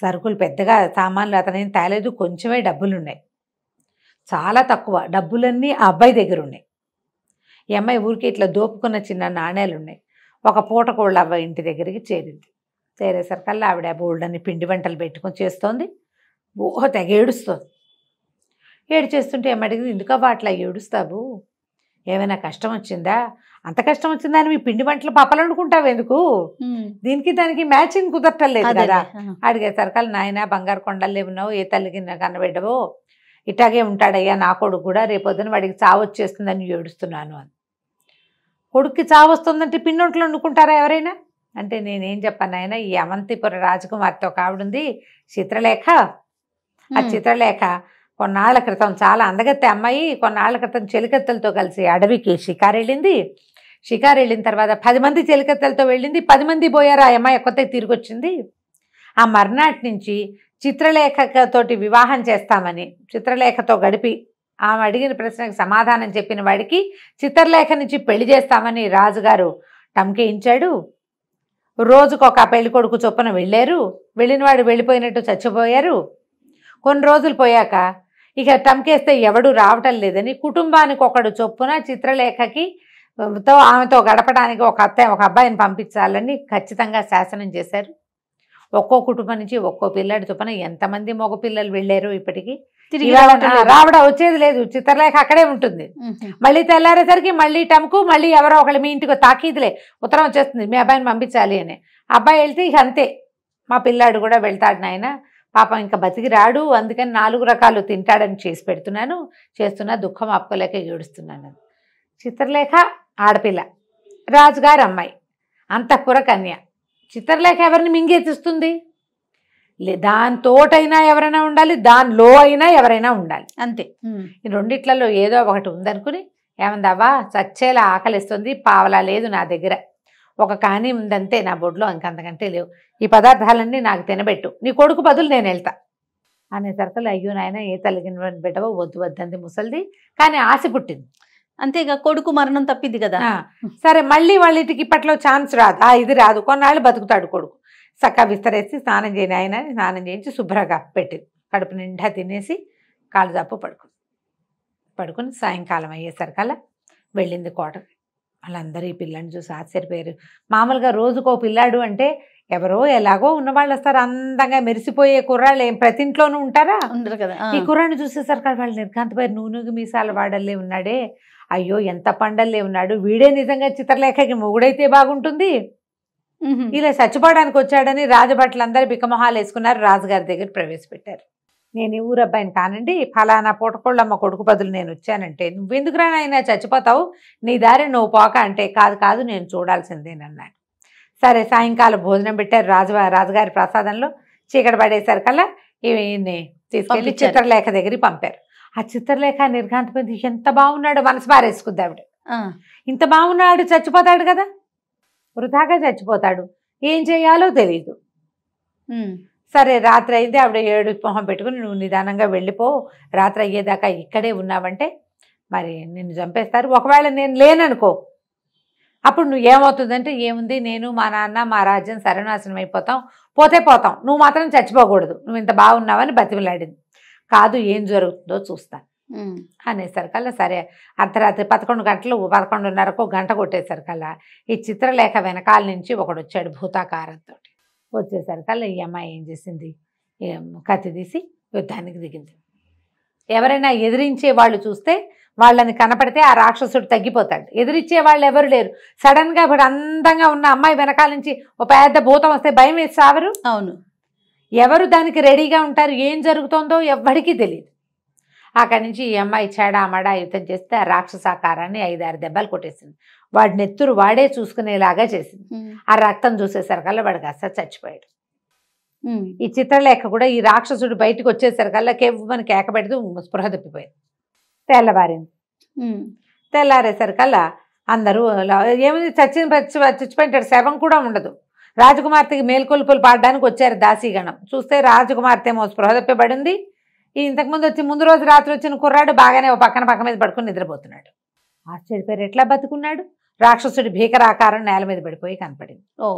సరుకులు పెద్దగా సామాన్లు అతనేం తేలేదు, కొంచెమే డబ్బులున్నాయి, చాలా తక్కువ డబ్బులన్నీ ఆ అబ్బాయి దగ్గర ఉన్నాయి. ఈ అమ్మాయి ఊరికి ఇట్లా దోపుకున్న చిన్న నాణేలు ఉన్నాయి. ఒక పూట కోళ్ళ అబ్బాయి ఇంటి దగ్గరికి చేరింది. చేరేసరికల్లా ఆవిడ బోల్డన్ని పిండి వంటలు పెట్టుకొని చేస్తోంది. తెగ ఏడుస్తోంది. ఏడుచేస్తుంటే ఏమడిగింది, ఎందుకబ్బా అట్లా ఏడుస్తావు, ఏమైనా కష్టం వచ్చిందా, అంత కష్టం వచ్చిందా అని మీ పిండి వంటలు పప్పలు వండుకుంటావు ఎందుకు, దీనికి దానికి మ్యాచింగ్ కుదరటలేదు కదా. అడిగేసరికల్లా నాయన బంగారు కొండల్లో ఉన్నావు, ఏ తల్లికి కన్నబెట్టవో, ఇట్లాగే ఉంటాడయ్యా నా కొడుకు కూడా, రేపొద్దున వాడికి చావు వచ్చేస్తుందని ఏడుస్తున్నాను అని. కొడుక్కి చావు వస్తుందంటే పిండొంట్లు వండుకుంటారా ఎవరైనా అంటే, నేనేం చెప్పాను ఆయన, ఈ అవంతిపుర రాజకుమార్తె ఒక ఆవిడుంది చిత్రలేఖ, ఆ చిత్రలేఖ కొన్నాళ్ల క్రితం, చాలా అందగత్తె అమ్మాయి, కొన్నాళ్ల క్రితం చెలికత్తెలతో కలిసి అడవికి షికారు వెళ్ళింది. షికారు వెళ్ళిన తర్వాత 10 మంది చెలికత్తెలతో వెళ్ళింది, 10 మంది పోయారు, ఆ అమ్మాయి ఒక్కతే తిరిగి వచ్చింది. ఆ మర్నాటి నుంచి చిత్రలేఖతోటి వివాహం చేస్తామని, చిత్రలేఖతో గడిపి ఆమె అడిగిన ప్రశ్నకు సమాధానం చెప్పిన వాడికి చిత్రలేఖ నుంచి పెళ్లి చేస్తామని రాజుగారు టంకేయించాడు. రోజుకొక పెళ్లి కొడుకు చొప్పున వెళ్ళారు. వెళ్ళిన వాడు వెళ్ళిపోయినట్టు చచ్చిపోయారు. కొన్ని రోజులు పోయాక ఇక టంకేస్తే ఎవడు రావటం లేదని కుటుంబానికి ఒకడు చొప్పున చిత్రలేఖకి ఆమెతో గడపడానికి ఒక అబ్బాయిని పంపించాలని ఖచ్చితంగా శాసనం చేశారు. ఒక్కో కుటుంబం నుంచి ఒక్కో పిల్లాడి చొప్పున ఎంతమంది మగ పిల్లలు వెళ్ళారు ఇప్పటికీ రావడం వచ్చేది లేదు. చిత్రలేఖ అక్కడే ఉంటుంది. మళ్ళీ తెల్లారేసరికి మళ్ళీ టంకు, మళ్ళీ ఎవరో ఒకళ్ళు మీ ఇంటికి తాకీదులే ఉత్తరం వచ్చేస్తుంది, మీ అబ్బాయిని పంపించాలి అని. అబ్బాయి వెళ్తే ఇక అంతే, మా పిల్లాడు కూడా వెళ్తాడు నాయన, పాపం ఇంకా బతికి రాడు, అందుకని 4 రకాలు తింటాడని చేసి పెడుతున్నాను, చేస్తున్నా, దుఃఖం ఆపుకోలేక ఏడుస్తున్నాను. చిత్రలేఖ ఆడపిల్ల, రాజుగారు అమ్మాయి, అంతఃపుర కన్య. చిత్రలేఖ ఎవరిని మింగేతిస్తుంది, దానితోటైనా ఎవరైనా ఉండాలి, దానిలో అయినా ఎవరైనా ఉండాలి, అంతే. ఈ రెండిట్లలో ఏదో ఒకటి ఉందనుకుని, ఏమందావా చచ్చేలా ఆకలిస్తుంది, పావలా లేదు నా దగ్గర, ఒక కానీ ఉందంతే నా బొడ్లో, ఇంకంతకంటే లేవు, ఈ పదార్థాలన్నీ నాకు తినబెట్టు, నీ కొడుకు బదులు నేను వెళ్తా అనేసరికలు, అయ్యో నాయన ఏ తల్లిగిన బిడ్డవో, వద్దు వద్దంది ముసలిది, కానీ ఆశ పుట్టింది. అంతేగా, కొడుకు మరణం తప్పింది కదా. సరే మళ్ళీ వాళ్ళ ఇంటికి ఇప్పట్లో ఛాన్స్ రాదు, ఇది రాదు, కొన్నాళ్ళు బతుకుతాడు కొడుకు. చక్కగా విస్తరేసి స్నానం చేయని ఆయన స్నానం చేయించి శుభ్రంగా పెట్టింది. కడుపు నిండా తినేసి కాళ్ళు జాపు పడుకుని సాయంకాలం అయ్యేసరికల్లా వెళ్ళింది కోటకి. వాళ్ళందరూ ఈ పిల్లని చూసి ఆశ్చర్యపోయారు. మామూలుగా రోజుకో పిల్లాడు అంటే ఎవరో ఎలాగో ఉన్నవాళ్ళు వస్తారు, అందంగా మెరిసిపోయే కుర్రాళ్ళు ఏం ప్రతి ఇంట్లోనూ ఉంటారా, ఉండరు కదా. ఈ కుర్రాన్ని చూసేసరికి వాళ్ళు నిర్ఘాంతపోయారు. నూనెకి మీసాల వాడల్లే ఉన్నాడే, అయ్యో ఎంత పండల్లే ఉన్నాడు, వీడే నిజంగా చిత్రలేఖకి మొగుడైతే బాగుంటుంది, ఇలా చచ్చిపోవడానికి వచ్చాడని రాజభట్లందరూ బిక్కమొహాలు వేసుకున్నారు. రాజుగారి దగ్గర ప్రవేశపెట్టారు. నేను ఈ ఊరు అబ్బాయిని కానండి, ఫలానా పూటకోళ్ళమ్మ కొడుకు బదులు నేను వచ్చానంటే, నువ్వెందుకు రానైనా చచ్చిపోతావు, నీ దారి నువ్వు పోక అంటే, కాదు నేను చూడాల్సిందేనన్నాడు. సరే సాయంకాలం భోజనం పెట్టారు. రాజుగారి ప్రసాదంలో చీకటి పడేసరికల్లా ఈయన్ని తీసుకెళ్ళి చిత్రలేఖ దగ్గరికి పంపారు. ఆ చిత్రలేఖ నిర్ఘాంతపోయింది. ఎంత బాగున్నాడు, మనసు బారేసుకుంది ఆవిడ. ఇంత బాగున్నాడు, చచ్చిపోతాడు కదా, వృధాగా చచ్చిపోతాడు, ఏం చేయాలో తెలీదు. సరే రాత్రి అయితే ఆవిడ ఏడు మొహం పెట్టుకుని, నువ్వు నిదానంగా వెళ్ళిపో, రాత్రి అయ్యేదాకా ఇక్కడే ఉన్నావంటే మరి నిన్ను చంపేస్తారు, ఒకవేళ నేను లేననుకో అప్పుడు నువ్వు ఏమవుతుందంటే, ఏముంది నేను మా నాన్న మా రాజ్యం సర్వనాశనం అయిపోతాం, పోతాం, నువ్వు మాత్రం చచ్చిపోకూడదు, నువ్వు ఇంత బాగున్నావని బతిమలాడింది. కాదు ఏం జరుగుతుందో చూస్తాను, అనేసరికల్లా సరే అర్ధరాత్రి 11 గంటలు 11:30కు గంట కొట్టేసరికల్లా ఈ చిత్రలేఖ వెనకాల నుంచి ఒకడు వచ్చాడు భూతాకారంతో. వచ్చేసరికల్లా ఈ అమ్మాయి ఏం చేసింది, కత్తి తీసి యుద్ధానికి దిగింది. ఎవరైనా ఎదిరించే వాళ్ళు చూస్తే వాళ్ళని కనపడితే ఆ రాక్షసుడు తగ్గిపోతాడు. ఎదిరించే వాళ్ళు ఎవరు లేరు. సడన్గా ఇప్పుడు అందంగా ఉన్న అమ్మాయి వెనకాల నుంచి ఒక పెద్ద భూతం వస్తే భయం వేసి సావరు. అవును, ఎవరు దానికి రెడీగా ఉంటారు? ఏం జరుగుతుందో ఎవ్వడికి తెలియదు. అక్కడి నుంచి ఈ అమ్మాయి చెడామడా యుద్ధం చేస్తే ఆ రాక్షసాకారాన్ని 5-6 దెబ్బలు కొట్టేసింది. వాడి నెత్తురు వాడే చూసుకునేలాగా చేసింది. ఆ రక్తం చూసేసరికల్లా వాడికి అస్సలు చచ్చిపోయాడు. ఈ చిత్రలేఖ కూడా ఈ రాక్షసుడు బయటకు వచ్చేసరికల్లా కేవ్వని కేక పెడుతూ స్పృహ తప్పిపోయింది. తెల్లవారింది. తెల్లారేసరికల్లా అందరూ ఏమైంది, చచ్చిపోయింటాడు, శవం కూడా ఉండదు. రాజకుమార్తెకి మేల్కొల్పులు పాడడానికి వచ్చారు దాసీగణం. చూస్తే రాజకుమార్తె ఏమో స్పృహ తప్పిపడింది. ఇంతకుముందు వచ్చి ముందు రోజు రాత్రి వచ్చిన కుర్రాడు బాగానే ఓ పక్క మీద పడుకుని నిద్రపోతున్నాడు. ఆశ్చర్యపోయారు, ఎట్లా బతుకున్నాడు? రాక్షసుడి భీకరాకారం నేల మీద పడిపోయి కనపడింది.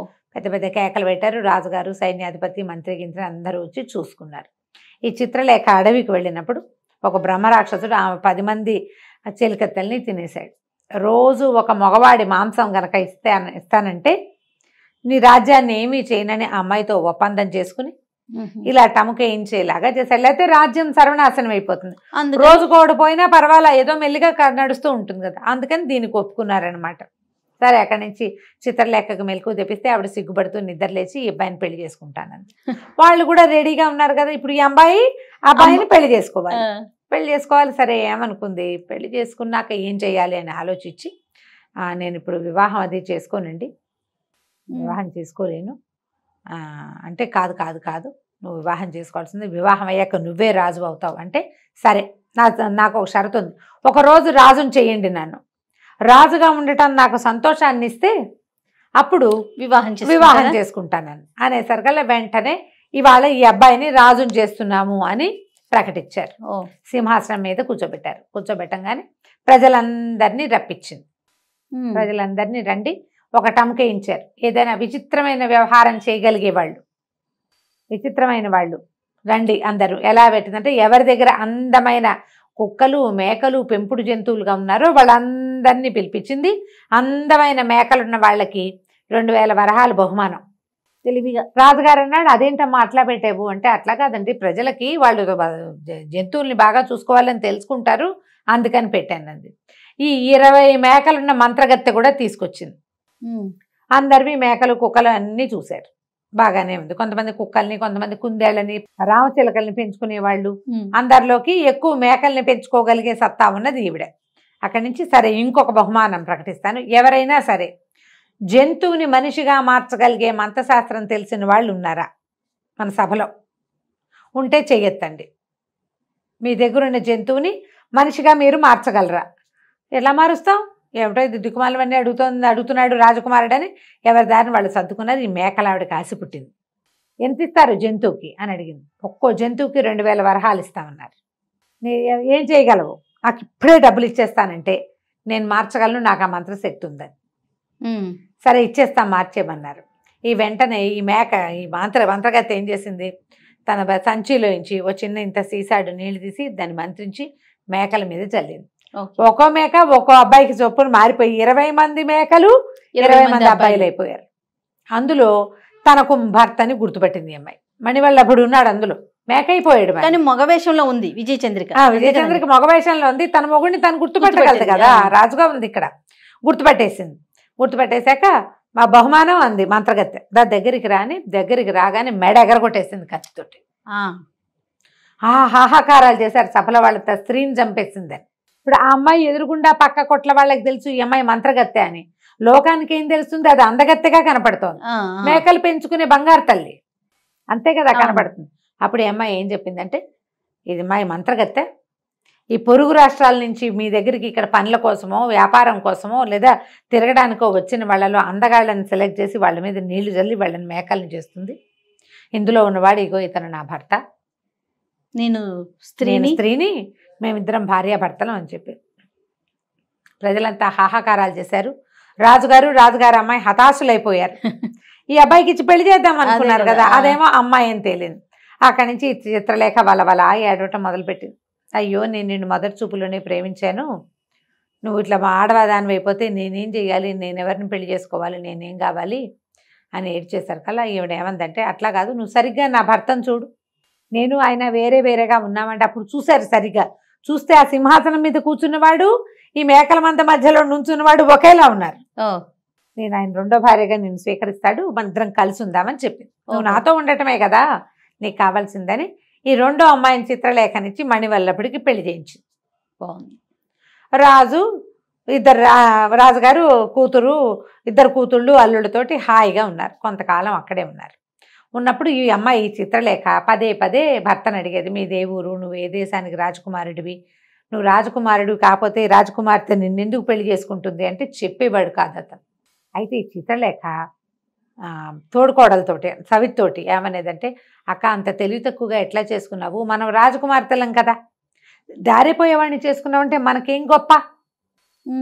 పెద్ద పెద్ద కేకలు పెట్టారు. రాజుగారు, సైన్యాధిపతి, మంత్రి గింత్రి అందరూ వచ్చి చూసుకున్నారు. ఈ చిత్రలేఖ అడవికి వెళ్ళినప్పుడు ఒక బ్రహ్మరాక్షసుడు ఆమె 10 మంది చెలికత్తెల్ని తినేశాడు. రోజు ఒక మగవాడి మాంసం గనక ఇస్తానంటే నీ రాజ్యాన్ని ఏమీ చేయనని ఆ అమ్మాయితో ఒప్పందం చేసుకుని ఇలా టముకేయించేలాగా చేశాడు. లేకపోతే రాజ్యం సర్వనాశనం అయిపోతుంది. రోజుకు ఓడిపోయినా పర్వాలా, ఏదో మెల్లిగా నడుస్తూ ఉంటుంది కదా, అందుకని దీనికి ఒప్పుకున్నారనమాట. సరే, అక్కడి నుంచి చిత్రలేఖకు మెలకు తెప్పిస్తే ఆవిడ సిగ్గుపడుతూ నిద్రలేచి ఈ అబ్బాయిని పెళ్లి చేసుకుంటానని. వాళ్ళు కూడా రెడీగా ఉన్నారు కదా, ఇప్పుడు ఈ అబ్బాయిని పెళ్లి చేసుకోవాలి. సరే, ఏమనుకుంది, పెళ్లి చేసుకున్నాక ఏం చేయాలి అని ఆలోచించి, నేను ఇప్పుడు వివాహం అది చేసుకోనండి, వివాహం చేసుకోలేను అంటే, కాదు నువ్వు వివాహం చేసుకోవాల్సింది, వివాహం అయ్యాక నువ్వే రాజు అవుతావు అంటే, సరే నాకు ఒక షరతు ఉంది, ఒకరోజు రాజుని చేయండి, నన్ను రాజుగా ఉండటం నాకు సంతోషాన్ని ఇస్తే అప్పుడు వివాహం చేసుకుంటానని అనేసరికల్లా వెంటనే ఇవాళ ఈ అబ్బాయిని రాజుని చేస్తున్నాము అని ప్రకటించారు. సింహాసనం మీద కూర్చోబెట్టారు. కూర్చోబెట్టంగానే ప్రజలందరినీ రప్పించింది. ప్రజలందరినీ రండి, ఒక టముకేయించారు. ఏదైనా విచిత్రమైన వ్యవహారం చేయగలిగే వాళ్ళు, విచిత్రమైన వాళ్ళు రండి అందరూ. ఎలా పెట్టిందంటే, ఎవరి దగ్గర అందమైన కుక్కలు, మేకలు, పెంపుడు జంతువులుగా ఉన్నారో వాళ్ళందరినీ పిలిపించింది. అందమైన మేకలున్న వాళ్ళకి 2000 వరహాలు బహుమానం. తెలివిగా రాజుగారు అన్నాడు, అదేంటమ్మా అట్లా పెట్టావు అంటే, అట్లా కాదండి, ప్రజలకి వాళ్ళు జంతువుల్ని బాగా చూసుకోవాలని తెలుసుకుంటారు, అందుకని పెట్టానండి. ఈ 20 మేకలున్న మంత్రగత్తె కూడా తీసుకొచ్చింది. అందరివి మేకలు, కుక్కలు అన్నీ చూశారు. బాగానే ఉంది. కొంతమంది కుక్కల్ని, కొంతమంది కుందేళ్ళని, రామచిలకల్ని పెంచుకునే వాళ్ళు. అందరిలోకి ఎక్కువ మేకల్ని పెంచుకోగలిగే సత్తా ఉన్నది ఈవిడ. అక్కడి నుంచి సరే, ఇంకొక బహుమానం ప్రకటిస్తాను, ఎవరైనా సరే జంతువుని మనిషిగా మార్చగలిగే మంత్రశాస్త్రం తెలిసిన వాళ్ళు ఉన్నారా మన సభలో? ఉంటే చెయ్యొద్దండి. మీ దగ్గరున్న జంతువుని మనిషిగా మీరు మార్చగలరా? ఎలా మారుస్తాం? ఏమిటో ఇది దిక్కుమాలవన్నీ అడుగుతున్నాడు రాజకుమారుడని ఎవరి దారిని వాళ్ళు సర్దుకున్నారు. ఈ మేకలావిడకి ఆశ పుట్టింది. ఎంత ఇస్తారు జంతువుకి అని అడిగింది. ఒక్కో జంతువుకి 2000 వరహాలు ఇస్తామన్నారు. ఏం చేయగలవు? నాకు ఇప్పుడే డబ్బులు ఇచ్చేస్తానంటే నేను మార్చగలను, నాకు ఆ మంత్రశక్తి ఉందని. సరే ఇచ్చేస్తాం, మార్చేయమన్నారు. ఈ వెంటనే ఈ మేక, ఈ మంత్రగత్తె ఏం చేసింది, తన సంచిలోంచి ఓ చిన్న ఇంత సీసాడు నీళ్లు తీసి దాన్ని మంత్రించి మేకల మీద చల్లింది. ఒక్కో మేక ఒక్కో అబ్బాయికి చొప్పున మారిపోయి 20 మంది మేకలు 20 మంది అబ్బాయిలు అయిపోయారు. అందులో తనకు భర్తని గుర్తుపట్టింది అమ్మాయి. మణివల్లభుడు ఉన్నాడు అందులో, మేక అయిపోయాడు. కానీ మగవేషంలో ఉంది విజయచంద్రిక. విజయచంద్రిక మగవేషంలో ఉంది. తన మొగుడిని తను గుర్తుపట్టగలదు కదా, రాజుగా ఉంది ఇక్కడ. గుర్తుపట్టేసింది. గుర్తుపట్టేశాక మా బహుమానం అంది మంత్రగత్తె, దగ్గరికి రాగానే మెడ ఎగరగొట్టేసింది కత్తితోటి. హాహాకారాలు చేశారు సభలో. వాళ్ళ స్త్రీని చంపేసిందని. ఇప్పుడు ఆ అమ్మాయి ఎదురుగుండా పక్క కొట్ల వాళ్ళకి తెలుసు ఈ అమ్మాయి మంత్రగత్తె అని. లోకానికి ఏం తెలుస్తుంది, అది అందగత్తెగా కనపడుతోంది. మేకలు పెంచుకునే బంగారు తల్లి అంతే కదా కనపడుతుంది. అప్పుడు ఈ అమ్మాయి ఏం చెప్పిందంటే, ఇది అమ్మాయి మంత్రగత్తె, ఈ పొరుగు రాష్ట్రాల నుంచి మీ దగ్గరికి ఇక్కడ పనుల కోసమో వ్యాపారం కోసమో లేదా తిరగడానికో వచ్చిన వాళ్ళలో అందగాళ్ళని సెలెక్ట్ చేసి వాళ్ళ మీద నీళ్లు చల్లి వాళ్ళని మేకల్ని చేస్తుంది. ఇందులో ఉన్నవాడు ఇగో ఇతను నా భర్త, నేను స్త్రీని, మేమిద్దరం భార్యాభర్తలం అని చెప్పి ప్రజలంతా హాహాకారాలు చేశారు. రాజుగారు అమ్మాయి హతాశులైపోయారు. ఈ అబ్బాయికి ఇచ్చి పెళ్లి చేద్దాం అనుకున్నారు కదా, అదేమో అమ్మాయి అని తేలింది. అక్కడి నుంచి చిత్రలేఖ వలవల ఏడవటం మొదలుపెట్టింది. అయ్యో నేను నిన్ను మొదటి చూపులోనే ప్రేమించాను, నువ్వు ఇట్లా మా ఆడవాదాని అయిపోతే నేనేం చేయాలి, నేను ఎవరిని పెళ్లి చేసుకోవాలి, నేనేం కావాలి అని ఏడ్చేశారు కల్లా ఈవిడ ఏమందంటే, అట్లా కాదు, నువ్వు సరిగ్గా నా భర్తను చూడు, నేను ఆయన వేరే వేరేగా ఉన్నామంటే అప్పుడు చూశారు సరిగ్గా, చూస్తే ఆ సింహాసనం మీద కూర్చున్నవాడు ఈ మేకల మంద మధ్యలో నుంచున్నవాడు ఒకేలా ఉన్నారు. నేను ఆయన రెండో భార్యగా నిన్ను స్వీకరిస్తాడు, మన ఇద్దరం కలిసి ఉందామని చెప్పింది. నువ్వు నాతో ఉండటమే కదా నీకు కావాల్సిందని ఈ రెండో అమ్మాయిని చిత్రలేఖనిచ్చి మణివల్లభుడికి పెళ్లి చేయించింది. బాగుంది. రాజు రాజుగారు కూతురు, ఇద్దరు కూతుళ్ళు అల్లుడితోటి హాయిగా ఉన్నారు, కొంతకాలం అక్కడే ఉన్నారు. ఉన్నప్పుడు ఈ అమ్మాయి చిత్రలేఖ పదే పదే భర్తను అడిగేది, మీ దేవురు, నువ్వు ఏ దేశానికి రాజకుమారుడివి, నువ్వు రాజకుమారుడు కాకపోతే రాజకుమార్తె నిన్నెందుకు పెళ్లి చేసుకుంటుంది అంటే చెప్పేవాడు కాదు అతను. అయితే ఈ చిత్రలేఖ తోడుకోడలతోటి సవితోటి ఏమనేదంటే, అక్క అంత తెలివి తక్కువగా ఎట్లా చేసుకున్నావు, మనం రాజకుమార్తెలం కదా, దారిపోయేవాడిని చేసుకున్నావంటే మనకేం గొప్ప,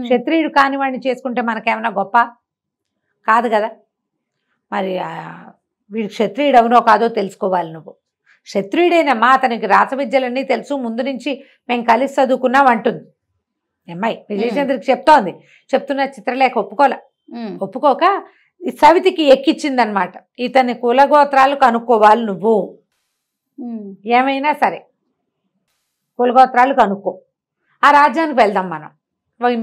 క్షత్రియుడు కానివాడిని చేసుకుంటే మనకేమన్నా గొప్ప కాదు కదా, మరి వీడు క్షత్రియుడు అవునో కాదో తెలుసుకోవాలి, నువ్వు క్షత్రియుడేనమ్మా, అతనికి రాసవిద్యలన్నీ తెలుసు, ముందు నుంచి మేము కలిసి చదువుకున్నాం అంటుంది అమ్మాయి. విజయచంద్రకి చెప్తోంది, చెప్తున్న చిత్రలేఖ ఒప్పుకోక సవితికి ఎక్కిచ్చిందనమాట, ఇతని కులగోత్రాలు కనుక్కోవాలి నువ్వు, ఏమైనా సరే కులగోత్రాలు కనుక్కో, ఆ రాజ్యానికి వెళ్దాం మనం,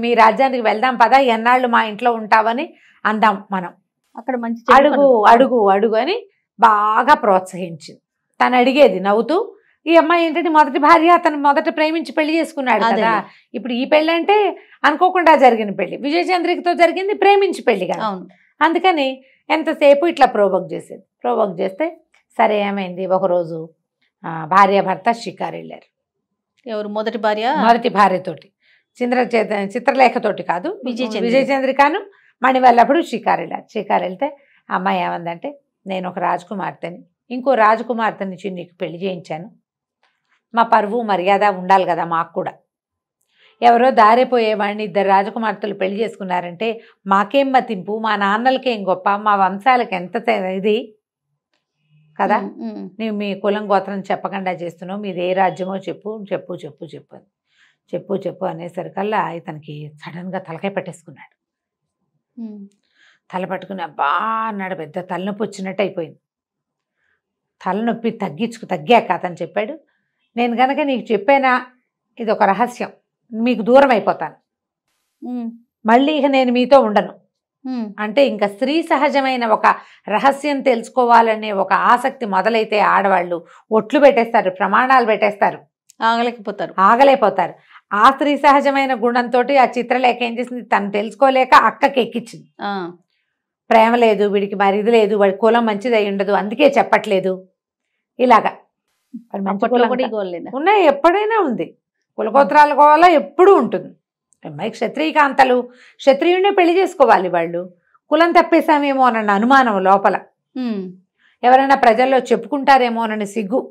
మీ రాజ్యానికి వెళ్దాం పదా, ఎన్నాళ్ళు మా ఇంట్లో ఉంటావని అందాం మనం, అక్కడ మంచి అడుగు అడుగు అడుగు అని బాగా ప్రోత్సహించింది. తను అడిగేది నవ్వుతూ. ఈ అమ్మాయి ఏంటంటే మొదటి భార్య, అతను మొదట ప్రేమించి పెళ్లి చేసుకున్నాడు కదా, ఇప్పుడు ఈ పెళ్ళి అంటే అనుకోకుండా జరిగిన పెళ్లి, విజయచంద్రికతో జరిగింది ప్రేమించి పెళ్లి కదా, అందుకని ఎంతసేపు ఇట్లా ప్రోవోక్ చేస్తే సరే ఏమైంది, ఒకరోజు భార్యాభర్త షికారు వెళ్ళారు. ఎవరు మొదటి భార్యతోటి, చిత్రలేఖతోటి కాదు, విజయచంద్రికను మణివల్లభుడు షికారు వెళ్తే అమ్మాయి ఏమందంటే, నేను ఒక రాజకుమార్తెని, ఇంకో రాజకుమార్తెని నీకు పెళ్లి చేయించాను, మా పరువు మర్యాద ఉండాలి కదా మాకు కూడా, ఎవరో దారిపోయేవాడిని ఇద్దరు రాజకుమార్తెలు పెళ్లి చేసుకున్నారంటే మాకేం మతింపు, మా నాన్నలకేం గొప్ప, మా వంశాలకు ఎంత ఇది కదా, నీవు మీ కులం గోత్రం చెప్పకుండా చేస్తున్నావు, మీది ఏ రాజ్యమో చెప్పు చెప్పు చెప్పు చెప్పు చెప్పు చెప్పు అనేసరికల్లా ఇతనికి సడన్గా తలకాయ పట్టేసుకున్నాడు. తల పట్టుకుని అబ్బా అన్నాడు, పెద్ద తలనొప్పి వచ్చినట్టు అయిపోయింది. తలనొప్పి తగ్గాక అతను చెప్పాడు, నేను కనుక నీకు చెప్పానా ఇది ఒక రహస్యం, మీకు దూరం అయిపోతాను, మళ్ళీ ఇక నేను మీతో ఉండను అంటే, ఇంకా స్త్రీ సహజమైన ఒక రహస్యం తెలుసుకోవాలనే ఒక ఆసక్తి మొదలైతే ఆడవాళ్ళు ఒట్లు పెట్టేస్తారు, ప్రమాణాలు పెట్టేస్తారు, ఆగలేకపోతారు. ఆ స్త్రీ సహజమైన గుణంతో ఆ చిత్రలేఖ ఏం చేసింది, తను తెలుసుకోలేక అక్కకి ఎక్కించింది. ప్రేమ లేదు వీడికి, మరి ఇది లేదు, వాడి కులం మంచిది అయి ఉండదు అందుకే చెప్పట్లేదు, ఇలాగా ఉన్నాయి, ఎప్పుడైనా ఉంది, కులగోత్రాల కోవల ఎప్పుడూ ఉంటుంది. అమ్మాయి క్షత్రియకాంతలు, క్షత్రియుడినే పెళ్లి చేసుకోవాలి, వాళ్ళు కులం తప్పేశామేమో అన్న అనుమానం లోపల, ఎవరైనా ప్రజల్లో చెప్పుకుంటారేమో అన్న సిగ్గు.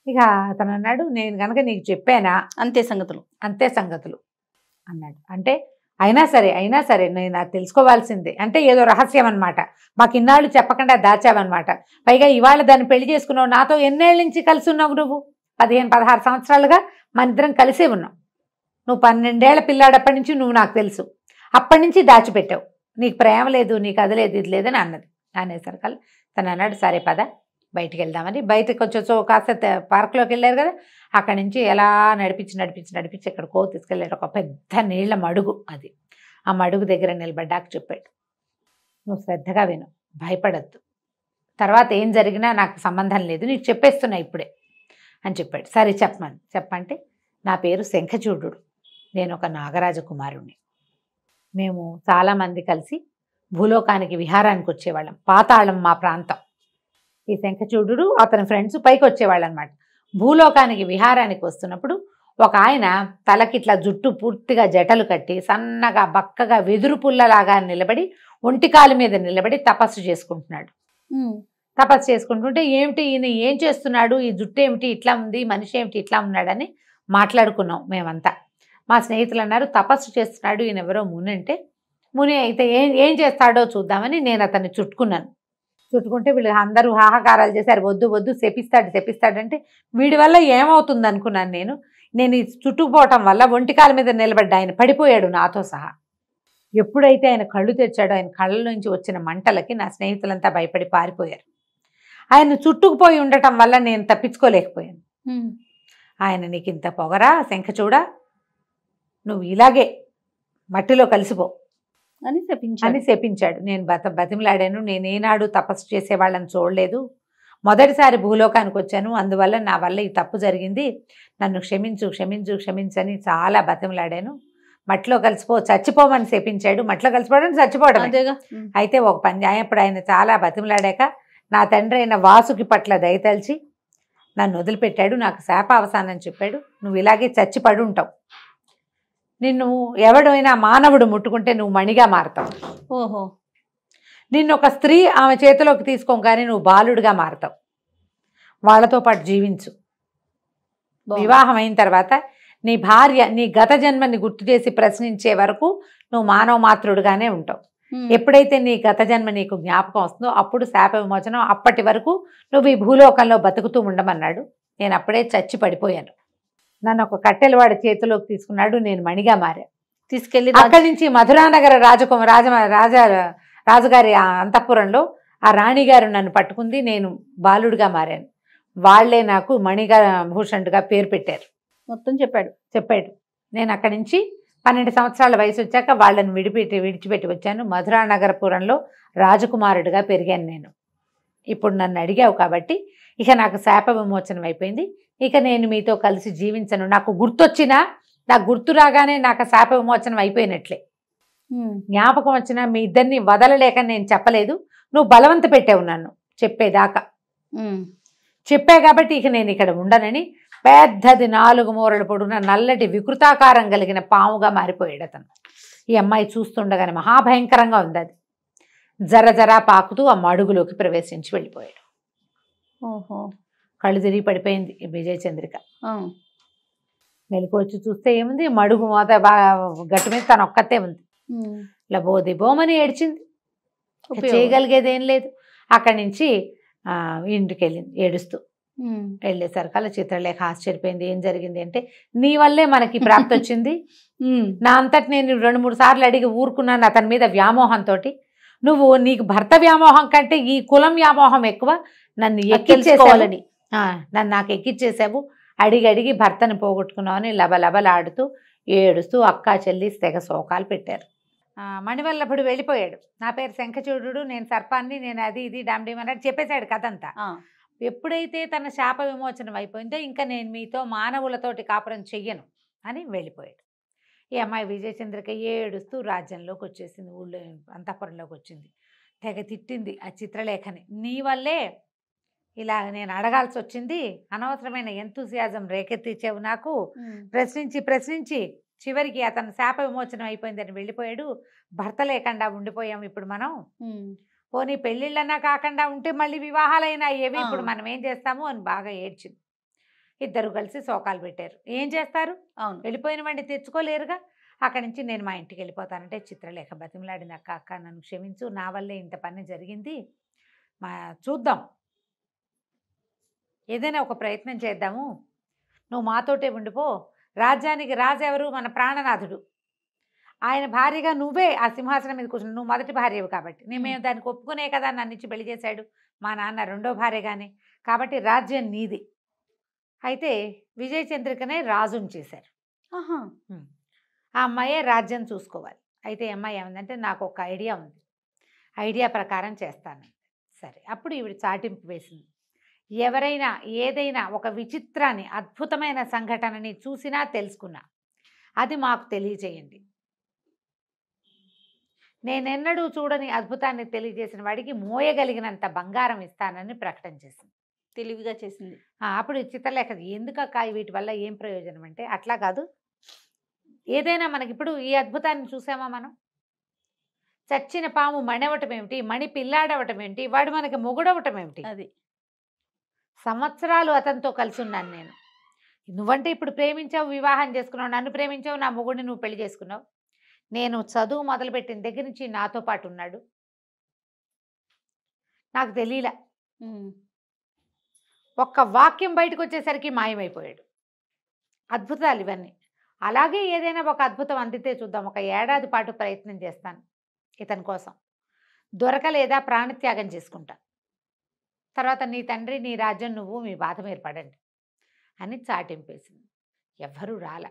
ఇక అతను అన్నాడు, నేను కనుక నీకు చెప్పానా అంతే సంగతులు అన్నాడు. అంటే అయినా సరే నేను అది తెలుసుకోవాల్సిందే అంటే ఏదో రహస్యం అనమాట, మాకు ఇన్నాళ్ళు చెప్పకుండా దాచావన్నమాట, పైగా ఇవాళ దాన్ని పెళ్లి చేసుకున్నావు, నాతో ఎన్నేళ్ళ నుంచి కలిసి ఉన్నావు, నువ్వు 15-16 సంవత్సరాలుగా మన ఇద్దరం కలిసే ఉన్నావు, నువ్వు 12 ఏళ్ల పిల్లాడప్పటి నుంచి నువ్వు నాకు తెలుసు, అప్పటి నుంచి దాచిపెట్టావు, నీకు ప్రేమ లేదు, నీకు అది లేదు ఇది లేదని అన్నది. అనేసరికల్లా తను అన్నాడు, సరే పద బయటికి వెళ్దామని. బయటకు వచ్చేసో కాస్త పార్క్లోకి వెళ్ళారు కదా, అక్కడి నుంచి ఎలా నడిపించి ఎక్కడికో తీసుకెళ్ళాడు, ఒక పెద్ద నీళ్ల మడుగు, అది ఆ మడుగు దగ్గర నిలబడ్డాక చెప్పాడు, నువ్వు శ్రద్ధగా విను, భయపడద్దు, తర్వాత ఏం జరిగినా నాకు సంబంధం లేదు, నీకు చెప్పేస్తున్నా ఇప్పుడే అని చెప్పాడు. సరే చెప్పంటే, నా పేరు శంఖచూడు, నేను ఒక నాగరాజ కుమారుణ్ణి, మేము చాలామంది కలిసి భూలోకానికి విహారానికి వచ్చేవాళ్ళం, పాతాళం మా ప్రాంతం. ఈ శంఖచూడు అతని ఫ్రెండ్స్ పైకి వచ్చేవాళ్ళు అనమాట. భూలోకానికి విహారానికి వస్తున్నప్పుడు ఒక ఆయన తలకిట్లా జుట్టు పూర్తిగా జటలు కట్టి సన్నగా బక్కగా వెదురు పుల్లలాగా నిలబడి ఒంటికాలు మీద నిలబడి తపస్సు చేసుకుంటున్నాడు. తపస్సు చేసుకుంటుంటే ఏమిటి ఈయన ఏం చేస్తున్నాడు, ఈ జుట్టు ఏమిటి ఇట్లా ఉంది, మనిషి ఏమిటి ఇట్లా ఉన్నాడని మాట్లాడుకున్నాం మేమంతా. మా స్నేహితులు అన్నారు, తపస్సు చేస్తున్నాడు ఈయన ఎవరో ముని అంటే, ముని అయితే ఏం చేస్తాడో చూద్దామని నేను అతన్ని చుట్టుకుంటే వీళ్ళు అందరూ హాహాకారాలు చేశారు, వద్దు శపిస్తాడంటే వీడి వల్ల ఏమవుతుంది అనుకున్నాను నేను. నేను ఈ చుట్టుకుపోవటం వల్ల ఒంటికాల మీద నిలబడ్డ ఆయన పడిపోయాడు నాతో సహా. ఎప్పుడైతే ఆయన కళ్ళు తెచ్చాడో ఆయన కళ్ళ నుంచి వచ్చిన మంటలకి నా స్నేహితులంతా భయపడి పారిపోయారు. ఆయన చుట్టుకుపోయి ఉండటం వల్ల నేను తప్పించుకోలేకపోయాను. ఆయన నీకు ఇంత పొగరా శంఖచూడ, నువ్వు ఇలాగే మట్టిలో కలిసిపో అని శపించాడు. నేను బతిమలాడాను. నేను ఏనాడు తపస్సు చేసేవాళ్ళని చూడలేదు, మొదటిసారి భూలోకానికి వచ్చాను, అందువల్ల నా వల్ల ఈ తప్పు జరిగింది, నన్ను క్షమించు క్షమించు క్షమించని చాలా బతిమలాడాను. మట్టిలో కలిసిపో, చచ్చిపోమని శపించాడు. మట్టిలో కలిసిపోవడం చచ్చిపోవడం. అయితే ఒక పని అప్పుడు ఆయన చాలా బతిమలాడాక నా తండ్రి అయిన వాసుకి పట్ల దయతలిచి నన్ను వదిలిపెట్టాడు. నాకు శాప అవసానం చెప్పాడు, నువ్వు ఇలాగే చచ్చి పడి ఉంటావు, నిన్ను ఎవడైనా మానవుడు ముట్టుకుంటే నువ్వు మణిగా మారతావు. ఓహో. నిన్ను ఒక స్త్రీ ఆమె చేతిలోకి తీసుకోగానే నువ్వు బాలుడిగా మారతావు, వాళ్ళతో పాటు జీవించు. వివాహం అయిన తర్వాత నీ భార్య నీ గత జన్మని గుర్తు చేసి ప్రశ్నించే వరకు నువ్వు మానవ మాత్రుడుగానే ఉంటావు. ఎప్పుడైతే నీ గత జన్మ నీకు జ్ఞాపకం వస్తుందో అప్పుడు శాప విమోచనం. అప్పటి వరకు నువ్వు ఈ భూలోకంలో బతుకుతూ ఉండమన్నాడు. నేను అప్పుడే చచ్చి పడిపోయాను. నన్ను ఒక కట్టెలవాడి చేతిలోకి తీసుకున్నాడు, నేను మణిగా మారా. తీసుకెళ్ళి అక్కడి నుంచి మధురానగర రాజుగారి అంతఃపురంలో ఆ రాణిగారు నన్ను పట్టుకుంది, నేను బాలుడిగా మారాను. వాళ్లే నాకు మణిగా భూషణుడిగా పేరు పెట్టారు. మొత్తం చెప్పాడు. నేను అక్కడి నుంచి 12 సంవత్సరాల వయసు వచ్చాక వాళ్ళని విడిచిపెట్టి వచ్చాను. మధురానగరపురంలో రాజకుమారుడిగా పెరిగాను నేను. ఇప్పుడు నన్ను అడిగావు కాబట్టి ఇక నాకు శాప విమోచనం అయిపోయింది. ఇక నేను మీతో కలిసి జీవించను. నాకు గుర్తొచ్చినా, నాకు గుర్తు రాగానే నాకు శాప విమోచనం అయిపోయినట్లే. జ్ఞాపకం వచ్చినా మీ ఇద్దరిని వదలలేక నేను చెప్పలేదు, నువ్వు బలవంత పెట్టావు నన్ను చెప్పేదాకా. చెప్పా కాబట్టి ఇక నేను ఇక్కడ ఉండనని పెద్దది 4 మూరలు పొడుగున నల్లటి వికృతాకారం కలిగిన పాముగా మారిపోయాడు అతను. ఈ అమ్మాయి చూస్తుండగానే మహాభయంకరంగా ఉంది. అది జర జరా పాకుతూ ఆ మడుగులోకి ప్రవేశించి వెళ్ళిపోయాడు. ఓహో. కళ్ళు తిరిగి పడిపోయింది విజయచంద్రిక. మెలకు వచ్చి చూస్తే ఏముంది, మడుగు మోత గట్టు మీద తను ఒక్కతే ఉంది. లబోదిబోమని ఏడ్చింది, చేయగలిగేది ఏం లేదు. అక్కడి నుంచి ఇంటికి వెళ్ళింది ఏడుస్తూ. వెళ్ళేసరికల్లా చిత్రలేఖ ఆశ్చర్యపోయింది. ఏం జరిగింది అంటే, నీ వల్లే మనకి ప్రాప్తి వచ్చింది. నా అంతటి నేను 2-3 సార్లు అడిగి ఊరుకున్నాను అతని మీద వ్యామోహంతో. నువ్వు నీకు భర్త వ్యామోహం కంటే ఈ కులం వ్యామోహం ఎక్కువ. నన్ను ఎక్కించేసుకోవాలని నాకు ఎక్కిచ్చేసావు. అడిగి భర్తను పోగొట్టుకున్నావు అని లబలబలాడుతూ ఏడుస్తూ అక్కా చెల్లి తెగ శోకాలు పెట్టారు. మణివల్లభుడు వెళ్ళిపోయాడు. నా పేరు శంఖచూడు, నేను సర్పాన్ని, నేను అది ఇది డామ్డీమ్ అన్నట్టు చెప్పేశాడు కథంతా. ఎప్పుడైతే తన శాప విమోచనం అయిపోయిందో ఇంకా నేను మీతో మానవులతోటి కాపురం చెయ్యను అని వెళ్ళిపోయాడు. ఈ అమ్మాయి విజయచంద్రిక ఏడుస్తూ రాజ్యంలోకి వచ్చేసింది, ఊళ్ళో అంతఃపురంలోకి వచ్చింది. తెగ తిట్టింది ఆ చిత్రలేఖని. నీ వల్లే ఇలా నేను అడగాల్సి వచ్చింది, అనవసరమైన ఎంతూసియాజం రేకెత్తిచ్చావు నాకు. ప్రశ్నించి చివరికి అతను శాప విమోచనం అయిపోయిందని వెళ్ళిపోయాడు. భర్త లేకుండా ఉండిపోయాం ఇప్పుడు మనం. పోనీ పెళ్ళిళ్ళన్నా కాకుండా ఉంటే మళ్ళీ వివాహాలైనా ఏవి, ఇప్పుడు మనం ఏం చేస్తాము అని బాగా ఏడ్చింది. ఇద్దరు కలిసి శోకాలు పెట్టారు. ఏం చేస్తారు, వెళ్ళిపోయిన వాడిని తెచ్చుకోలేరుగా. అక్కడి నుంచి నేను మా ఇంటికి వెళ్ళిపోతానంటే చిత్రలేఖ బతిమలాడింది, అక్క నన్ను క్షమించు, నా వల్లే ఇంత పని జరిగింది, చూద్దాం ఏదైనా ఒక ప్రయత్నం చేద్దాము, నువ్వు మాతోటే ఉండిపో. రాజ్యానికి రాజు ఎవరు, మన ప్రాణనాథుడు. ఆయన భార్యగా నువ్వే ఆ సింహాసనం మీద కూర్చుని, నువ్వు మొదటి భార్యవు కాబట్టి మేము దానికి ఒప్పుకునే కదా నన్ను ఇచ్చి పెళ్లి చేశాడు మా నాన్న, రెండో భార్యగానే, కాబట్టి రాజ్యం నీది. అయితే విజయచంద్రికనే రాజుని చేశారు. ఆ అమ్మాయే రాజ్యం చూసుకోవాలి. అయితే అమ్మాయి ఏమందంటే, నాకు ఒక ఐడియా ఉంది, ఐడియా ప్రకారం చేస్తాను. సరే, అప్పుడు ఈవిడ చాటింపు వేసింది. ఎవరైనా ఏదైనా ఒక విచిత్రాన్ని, అద్భుతమైన సంఘటనని చూసినా తెలుసుకున్నా అది మాకు తెలియజేయండి. నేనెన్నడూ చూడని అద్భుతాన్ని తెలియజేసిన వాడికి మోయగలిగినంత బంగారం ఇస్తానని ప్రకటన చేసింది. తెలివిగా చేసింది. అప్పుడు చిత్రలేఖ ఎందుకక్క వీటి వల్ల ఏం ప్రయోజనం అంటే, అట్లా కాదు, ఏదైనా మనకిప్పుడు ఈ అద్భుతాన్ని చూసామా మనం, చచ్చిన పాము మణివటం ఏమిటి, మణి పిల్లాడవటం ఏమిటి, వాడు మనకి మొగుడవటం ఏమిటి, అది సంవత్సరాలు అతనితో కలిసి ఉన్నాను నేను. నువ్వంటే ఇప్పుడు ప్రేమించావు, వివాహం చేసుకున్నావు, నన్ను ప్రేమించావు, నా మొగుడిని నువ్వు పెళ్లి చేసుకున్నావు. నేను చదువు మొదలుపెట్టిన దగ్గర నుంచి నాతో పాటు ఉన్నాడు, నాకు తెలియలా. ఒక్క వాక్యం బయటకు వచ్చేసరికి మాయమైపోయాడు. అద్భుతాలు ఇవన్నీ. అలాగే ఏదైనా ఒక అద్భుతం అందితే చూద్దాం. ఒక ఏడాది పాటు ప్రయత్నం చేస్తాను ఇతని కోసం. దొరకలేదా ప్రాణత్యాగం చేసుకుంటా. తర్వాత నీ తండ్రి నీ రాజ్యం నువ్వు మీ బాధ మీరు పడండి అని చాటింపేసింది. ఎవ్వరూ రాల.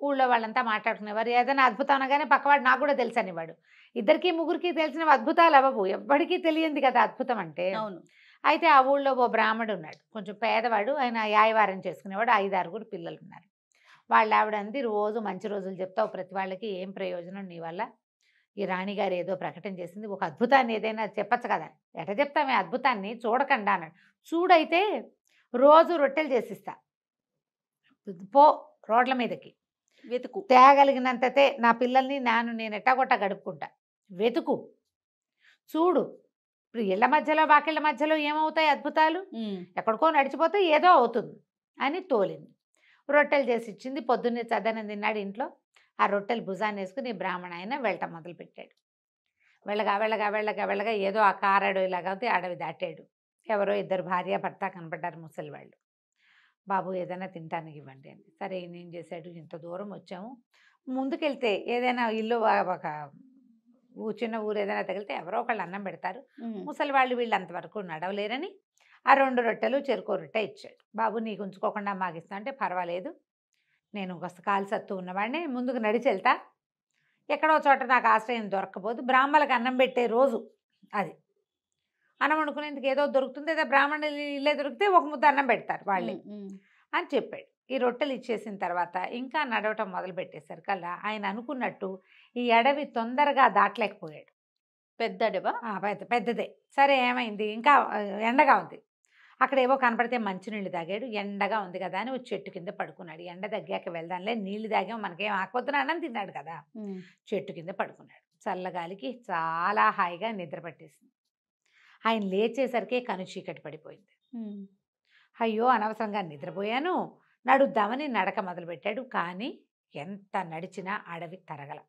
ఊళ్ళో వాళ్ళంతా మాట్లాడుకునేవారు. ఏదైనా అద్భుతం అనగానే పక్కవాడు నాకు కూడా తెలుసు అనేవాడు. ఇద్దరికి ముగ్గురికి తెలిసినవి అద్భుతాలు అవ్వవు. ఎవ్వడికి తెలియంది కదా అద్భుతం అంటే. అవును. అయితే ఆ ఊళ్ళో ఓ బ్రాహ్మడు ఉన్నాడు, కొంచెం పేదవాడు. ఆయన యాయవారం చేసుకునేవాడు. 5-6 పిల్లలు ఉన్నారు. వాళ్ళ ఆవిడ అంది, రోజు మంచి రోజులు చెప్తావు ప్రతి వాళ్ళకి, ఏం ప్రయోజనం నీ వల్ల? ఈ రాణిగారు ఏదో ప్రకటన చేసింది, ఒక అద్భుతాన్ని ఏదైనా చెప్పచ్చు కదా. ఎట చెప్తామే అద్భుతాన్ని, చూడకండా అన్నాడు. చూడైతే రోజు రొట్టెలు చేసిస్తా, పో రోడ్ల మీదకి వెతుకు. తేగలిగినంతతే నా పిల్లల్ని నేను ఎట్టాగొట్ట గడుపుకుంటా, వెతుకు చూడు. ఇప్పుడు ఇళ్ళ మధ్యలో వాకిళ్ళ మధ్యలో ఏమవుతాయి అద్భుతాలు? ఎక్కడికో నడిచిపోతే ఏదో అవుతుంది అని తోలింది. రొట్టెలు చేసి ఇచ్చింది. పొద్దున్నే చద్దనం తిన్నాడు ఇంట్లో. ఆ రొట్టెలు భుజాన్ని వేసుకుని బ్రాహ్మణ ఆయన వెళ్ళటం మొదలుపెట్టాడు. వెళ్ళగా ఏదో ఆ కారాడు ఇలాగ అడవి దాటాడు. ఎవరో 2 భార్య భర్త కనపడ్డారు, ముసలి వాళ్ళు. బాబు ఏదైనా తినటానికి ఇవ్వండి అని. సరే ఏం చేశాడు, ఇంత దూరం వచ్చాము, ముందుకెళ్తే ఏదైనా ఇల్లు ఒక చిన్న ఊరు ఏదైనా తగిలితే ఎవరో ఒకళ్ళు అన్నం పెడతారు. ముసలి వాళ్ళు వీళ్ళు అంతవరకు నడవలేరని ఆ 2 రొట్టెలు చెరుకో రొట్టె ఇచ్చాడు. బాబు నీకు ఉంచుకోకుండా మాకు ఇస్తా అంటే, పర్వాలేదు, నేను కాలు సత్తు ఉన్నవాడిని, ముందుకు నడిచి వెళ్తా, ఎక్కడో చోట నాకు ఆశ్రయం దొరకపోదు, బ్రాహ్మణులకు అన్నం పెట్టే రోజు అది, అన్నం వండుకునేందుకు ఏదో దొరుకుతుంది, ఏదో బ్రాహ్మణులు ఇల్లే దొరికితే ఒక ముద్ద అన్నం పెడతారు వాళ్ళే అని చెప్పాడు. ఈ రొట్టెలు ఇచ్చేసిన తర్వాత ఇంకా నడవటం మొదలు పెట్టేశారు కల్లా ఆయన అనుకున్నట్టు ఈ అడవి తొందరగా దాటలేకపోయాడు. పెద్ద అడవా? పెద్దదే. సరే ఏమైంది, ఇంకా ఎండగా ఉంది. అక్కడ ఏవో కనపడితే మంచినీళ్ళు తాగాడు. ఎండగా ఉంది కదా అని ఒక చెట్టు కింద పడుకున్నాడు. ఎండ తగ్గాక వెళ్దాంలే, నీళ్లు తాగాం, మనకేం ఆకపోతున్నా అన్నం తిన్నాడు కదా. చెట్టు కింద పడుకున్నాడు. చల్లగాలికి చాలా హాయిగా నిద్ర పట్టేసింది. ఆయన లేచేసరికి కను చీకటి పడిపోయింది. అయ్యో అనవసరంగా నిద్రపోయాను, నడుద్దామని నడక మొదలుపెట్టాడు. కానీ ఎంత నడిచినా అడవి తరగల.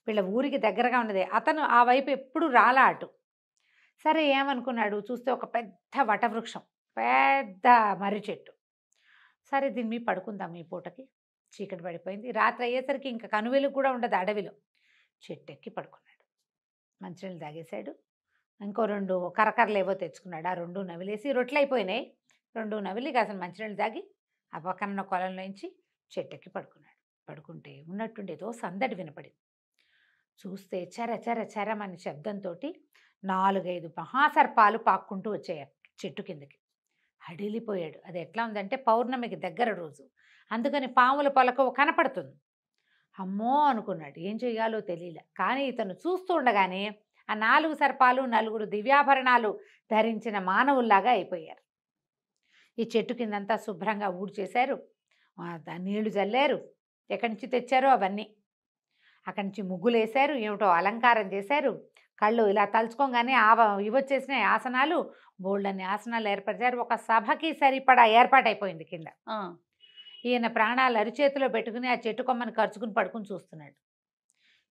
వీళ్ళ ఊరికి దగ్గరగా ఉన్నదే. అతను ఆ వైపు ఎప్పుడు రాలా అటు. సరే ఏమనుకున్నాడు, చూస్తే ఒక పెద్ద వటవృక్షం, పెద్ద మర్రి చెట్టు. సరే దీని మీద పడుకుందాం ఈ పూటకి, చీకటి పడిపోయింది. రాత్రి అయ్యేసరికి ఇంకా కనువెలుగు కూడా ఉండదు అడవిలో. చెట్టు ఎక్కి పడుకున్నాడు. మంచినీళ్ళు తాగేశాడు. ఇంకో 2 కరకరలు ఏవో తెచ్చుకున్నాడు. ఆ 2 నవిలేసి, రొట్టెలు అయిపోయినాయి, 2 నవిలి కాసిన మంచినీళ్ళు తాగి ఆ పక్కన కొలంలోంచి చెట్టెక్కి పడుకున్నాడు. పడుకుంటే ఉన్నట్టుండి ఏదో సందడి వినపడింది. చూస్తే చెర చెర చెరమని శబ్దంతో 4-5 మహాసర్పాలు పాక్కుంటూ వచ్చాయి చెట్టు కిందకి. హడిలిపోయాడు. అది ఎట్లా ఉందంటే పౌర్ణమికి దగ్గర రోజు, అందుకని పాముల పలక కనపడుతుంది. అమ్మో అనుకున్నాడు, ఏం చెయ్యాలో తెలియలే. కానీ ఇతను చూస్తూ ఉండగానే ఆ 4 సర్పాలు 4 దివ్యాభరణాలు ధరించిన మానవుల్లాగా అయిపోయారు. ఈ చెట్టు కిందంతా శుభ్రంగా ఊడ్చేశారు, నీళ్లు చల్లారు, ఎక్కడి నుంచి తెచ్చారో అవన్నీ, అక్కడి నుంచి ముగ్గులు వేశారు, ఏమిటో అలంకారం చేశారు. కళ్ళు ఇలా తలుచుకోగానే ఇవొచ్చేసినాయి ఆసనాలు, బోల్డన్ని ఆసనాలు ఏర్పరిచారు. ఒక సభకి సరిపడా ఏర్పాటైపోయింది కింద. ఈయన ప్రాణాలు అరిచేతిలో పెట్టుకుని ఆ చెట్టు కొమ్మని ఖర్చుకుని పడుకుని చూస్తున్నాడు.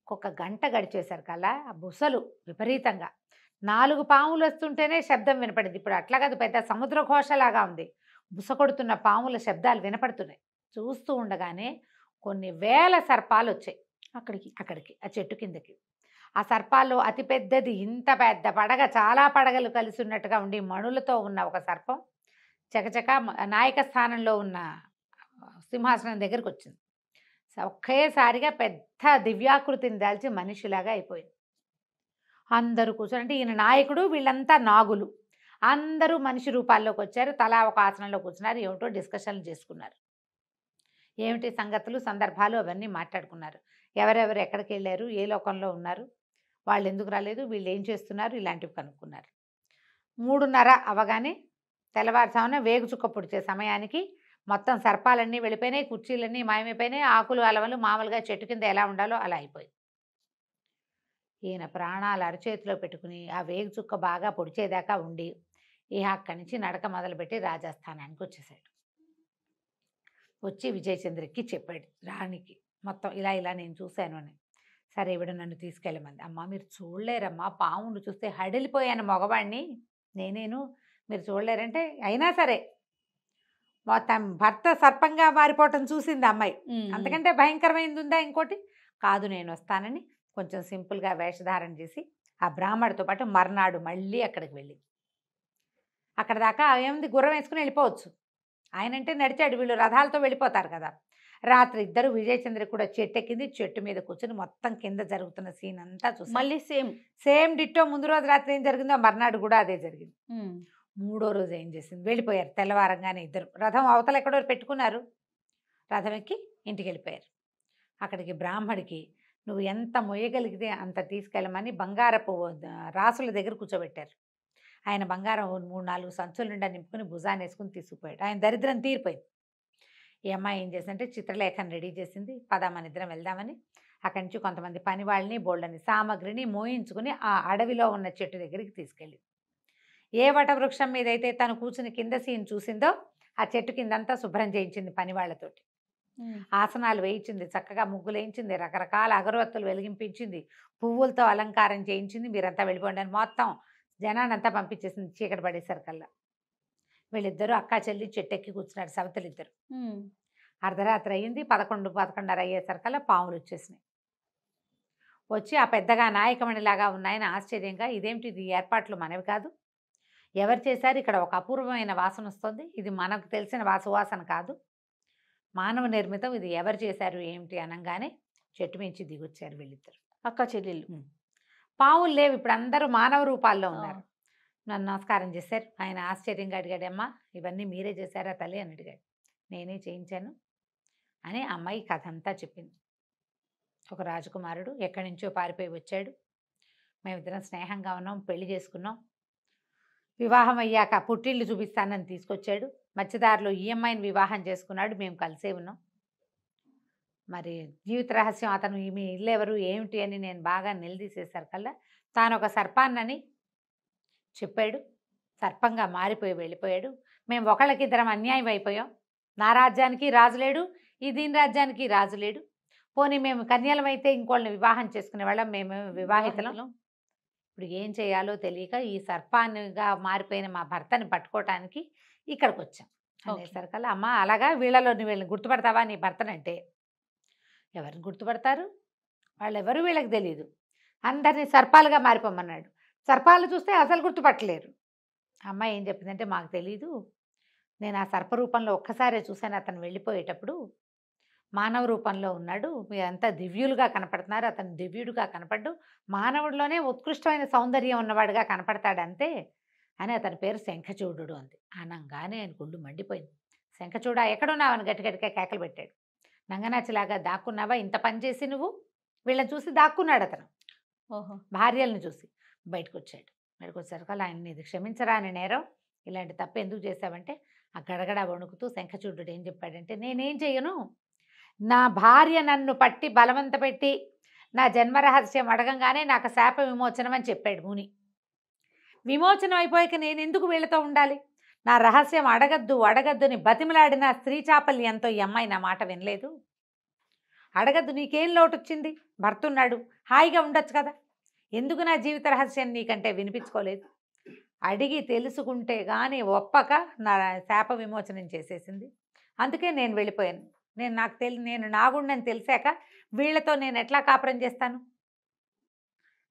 ఒక గంట గడిచేశారు కల్లా ఆ బుసలు విపరీతంగా 4 పాములు వస్తుంటేనే శబ్దం వినపడింది. ఇప్పుడు అట్లా కాదు, పెద్ద సముద్ర ఘోషలాగా ఉంది. బుస కొడుతున్న పాముల శబ్దాలు వినపడుతున్నాయి. చూస్తూ ఉండగానే కొన్ని వేల సర్పాలు వచ్చాయి అక్కడికి ఆ చెట్టు కిందకి. ఆ సర్పాల్లో అతిపెద్దది, ఇంత పెద్ద పడగ, చాలా పడగలు కలిసి ఉన్నట్టుగా ఉండి మణులతో ఉన్న ఒక సర్పం చకచక నాయక స్థానంలో ఉన్న సింహాసనం దగ్గరికి వచ్చింది. ఒకేసారిగా పెద్ద దివ్యాకృతిని దాల్చి మనిషిలాగా అయిపోయింది. అందరూ కూర్చొని, అంటే ఈయన నాయకుడు, వీళ్ళంతా నాగులు, అందరూ మనిషి రూపాల్లోకి వచ్చారు. తలా ఒక ఆసనంలో కూర్చున్నారు. ఏమిటో డిస్కషన్లు చేసుకున్నారు. ఏమిటి సంగతులు సందర్భాలు అవన్నీ మాట్లాడుకున్నారు. ఎవరెవరు ఎక్కడికి వెళ్ళారు, ఏ లోకంలో ఉన్నారు, వాళ్ళు ఎందుకు రాలేదు, వీళ్ళు ఏం చేస్తున్నారు, ఇలాంటివి కనుక్కున్నారు. 3:30 అవగానే తెల్లవారుజామున వేగు చుక్క పొడిచే సమయానికి మొత్తం సర్పాలన్నీ వెళ్ళిపోయినాయి, కుర్చీలన్నీ మాయమైపోయినాయి, ఆకులు అలవలు మామూలుగా చెట్టు కింద ఎలా ఉండాలో అలా అయిపోయింది. ఈయన ప్రాణాలు అరచేతిలో పెట్టుకుని ఆ వేగు చుక్క బాగా పొడిచేదాకా ఉండి అక్కడి నుంచి నడక మొదలుపెట్టి రాజస్థానానికి వచ్చేసాడు. వచ్చి విజయచంద్రకి చెప్పాడు, రాణికి మొత్తం ఇలా నేను చూశాను అని. సరే ఇవిడ నన్ను తీసుకెళ్ళమంది. అమ్మ మీరు చూడలేరమ్మా, పామును చూస్తే హడిలిపోయాను, మగవాడిని నేనేను, మీరు చూడలేరంటే, అయినా సరే మొత్తం భర్త సర్పంగా మారిపోవటం చూసింది అమ్మాయి. అంతకంటే భయంకరమైంది ఉందా ఇంకోటి? కాదు, నేను వస్తానని కొంచెం సింపుల్గా వేషధారణ చేసి ఆ బ్రాహ్మడితో పాటు మర్నాడు మళ్ళీ అక్కడికి వెళ్ళి అక్కడ దాకా ఏముంది, గుర్రం వేసుకుని వెళ్ళిపోవచ్చు. ఆయనంటే నడిచాడు, వీళ్ళు రథాలతో వెళ్ళిపోతారు కదా. రాత్రి ఇద్దరు విజయచంద్ర కూడా చెట్టు ఎక్కింది, చెట్టు మీద కూర్చుని మొత్తం కింద జరుగుతున్న సీన్ అంతా చూసి మళ్ళీ సేమ్ డిట్టో ముందు రోజు రాత్రి ఏం జరిగిందో మర్నాడు కూడా అదే జరిగింది. మూడో రోజు ఏం చేసింది, వెళ్ళిపోయారు. తెల్లవారంగానే ఇద్దరు రథం అవతల ఎక్కడో పెట్టుకున్నారు, రథం ఎక్కి ఇంటికి వెళ్ళిపోయారు. అక్కడికి బ్రాహ్మడికి నువ్వు ఎంత మొయ్యగలిగితే అంత తీసుకెళ్ళమని బంగారపు రాసుల దగ్గర కూర్చోబెట్టారు. ఆయన బంగారం 3-4 సంచుల నిండా నింపుకుని భుజాన్ని వేసుకుని తీసుకుపోయాడు. ఆయన దరిద్రం తీరిపోయింది. ఈ అమ్మాయి ఏం చేసిందంటే చిత్రలేఖను రెడీ చేసింది, పద మన ఇద్దరం వెళ్దామని. అక్కడి నుంచి కొంతమంది పని వాళ్ళని బోళ్ళని సామగ్రిని మోయించుకుని ఆ అడవిలో ఉన్న చెట్టు దగ్గరికి తీసుకెళ్ళి ఏ వటవృక్షం మీద అయితే తను కూర్చుని కింద సీన్ చూసిందో ఆ చెట్టు కిందంతా శుభ్రం చేయించింది పని వాళ్ళతోటి. ఆసనాలు వేయించింది, చక్కగా ముగ్గులు వేయించింది, రకరకాల అగరవత్తులు వెలిగింపించింది, పువ్వులతో అలంకారం చేయించింది. మీరంతా వెళ్ళిపోండి అని మొత్తం జనానంతా పంపించేసింది. చీకటి పడేసరికల్లా వీళ్ళిద్దరూ అక్కా చెల్లి చెట్టెక్కి కూర్చున్నారు, సవతలిద్దరు. అర్ధరాత్రి అయ్యింది, 11-11:30 అయ్యేసరికల్లా పాములు వచ్చేసినాయి. వచ్చి ఆ పెద్దగా నాయకమణిలాగా ఉన్నాయని ఆశ్చర్యంగా, ఇదేమిటి, ఇది ఏర్పాట్లు మనవి కాదు, ఎవరు చేశారు, ఇక్కడ ఒక అపూర్వమైన వాసన వస్తుంది, ఇది మనకు తెలిసిన సువాసన కాదు, మానవ నిర్మితం, ఇది ఎవరు చేశారు ఏమిటి అనగానే చెట్టు మించి దిగొచ్చారు వీళ్ళిద్దరు అక్క చెల్లెళ్ళు. పావులు లేవు, ఇప్పుడు అందరూ మానవ రూపాల్లో ఉన్నారు. నన్ను నమస్కారం చేశారు. ఆయన ఆశ్చర్యంగా అడిగాడు, అమ్మా ఇవన్నీ మీరే చేశారా తల్లి అని అడిగాడు. నేనే చేయించాను అని అమ్మాయి కథ అంతా చెప్పింది. ఒక రాజకుమారుడు ఎక్కడి నుంచో పారిపోయి వచ్చాడు, మేమిద్దరం స్నేహంగా ఉన్నాం, పెళ్లి చేసుకున్నాం, వివాహం అయ్యాక పుట్టిళ్ళు చూపిస్తానని తీసుకొచ్చాడు, మధ్యదారిలో ఈ అమ్మాయిని వివాహం చేసుకున్నాడు, మేము కలిసే ఉన్నాం. మరి జీవిత రహస్యం అతను మీ ఇల్లు ఎవరు ఏమిటి అని నేను బాగా నిలదీసేసరికల్లా తాను ఒక సర్పాన్నని చెప్పాడు, సర్పంగా మారిపోయి వెళ్ళిపోయాడు. మేము ఒకళ్ళకిద్దరం అన్యాయం అయిపోయాం, నా రాజ్యానికి రాజు లేడు, ఈ దీని రాజ్యానికి రాజు లేడు, పోనీ మేము కన్యలమైతే ఇంకోళ్ళని వివాహం చేసుకునే వాళ్ళం, మేము వివాహితలం, ఇప్పుడు ఏం చేయాలో తెలియక ఈ సర్పాన్నిగా మారిపోయిన మా భర్తని పట్టుకోవటానికి ఇక్కడికి వచ్చాం అనేసరికల్లా, అమ్మ అలాగా వీళ్ళలో వీళ్ళని గుర్తుపడతావా నీ భర్తనంటే? ఎవరిని గుర్తుపడతారు, వాళ్ళెవరు వీళ్ళకి తెలియదు, అందరినీ సర్పాలుగా మారిపోమన్నాడు. సర్పాలు చూస్తే అసలు గుర్తుపట్టలేరు. అమ్మాయి ఏం చెప్పిందంటే, మాకు తెలీదు, నేను ఆ సర్పరూపంలో ఒక్కసారే చూశాను, అతను వెళ్ళిపోయేటప్పుడు మానవ రూపంలో ఉన్నాడు, మీరంతా దివ్యులుగా కనపడుతున్నారు, అతను దివ్యుడుగా కనపడ్డు, మానవుడిలోనే ఉత్కృష్టమైన సౌందర్యం ఉన్నవాడుగా కనపడతాడంతే అని, అతని పేరు శంఖచూడు అంది. అనగానే ఆయన గుళ్ళు మండిపోయింది. శంఖచూడ ఎక్కడున్నావు అని గట్టిగట్టిగా కేకలు పెట్టాడు. నంగనాచిలాగా దాక్కున్నావా, ఇంత పని చేసి నువ్వు? వీళ్ళని చూసి దాక్కున్నాడు అతను, భార్యలను చూసి బయటకు వచ్చాడు. బయటకు వచ్చేసరికల్లా ఆయన ఇది క్షమించరా అని నేరం, ఇలాంటి తప్పు ఎందుకు చేశావంటే ఆ గడగడ వణుకుతూ శంఖచూడు ఏం చెప్పాడంటే, నేనేం చెయ్యను, నా భార్య నన్ను పట్టి బలవంత పెట్టి నా జన్మరహస్యం అడగంగానే నాకు శాప విమోచనం అని చెప్పాడు ముని. విమోచనం అయిపోయాక నేను ఎందుకు వీళ్ళతో ఉండాలి, నా రహస్యం అడగద్దు అని బతిమలాడిన స్త్రీ చాపల్యంతో ఈ అమ్మాయి నా మాట వినలేదు. అడగద్దు, నీకేం లోటు వచ్చింది, భర్త ఉన్నాడు, హాయిగా ఉండొచ్చు కదా, ఎందుకు నా జీవిత రహస్యం నీకంటే వినిపించుకోలేదు, అడిగి తెలుసుకుంటే కానీ ఒప్పక నా శాప విమోచనం చేసేసింది, అందుకే నేను వెళ్ళిపోయాను. నేను నాగుండని తెలిసాక వీళ్ళతో నేను ఎట్లా కాపురం చేస్తాను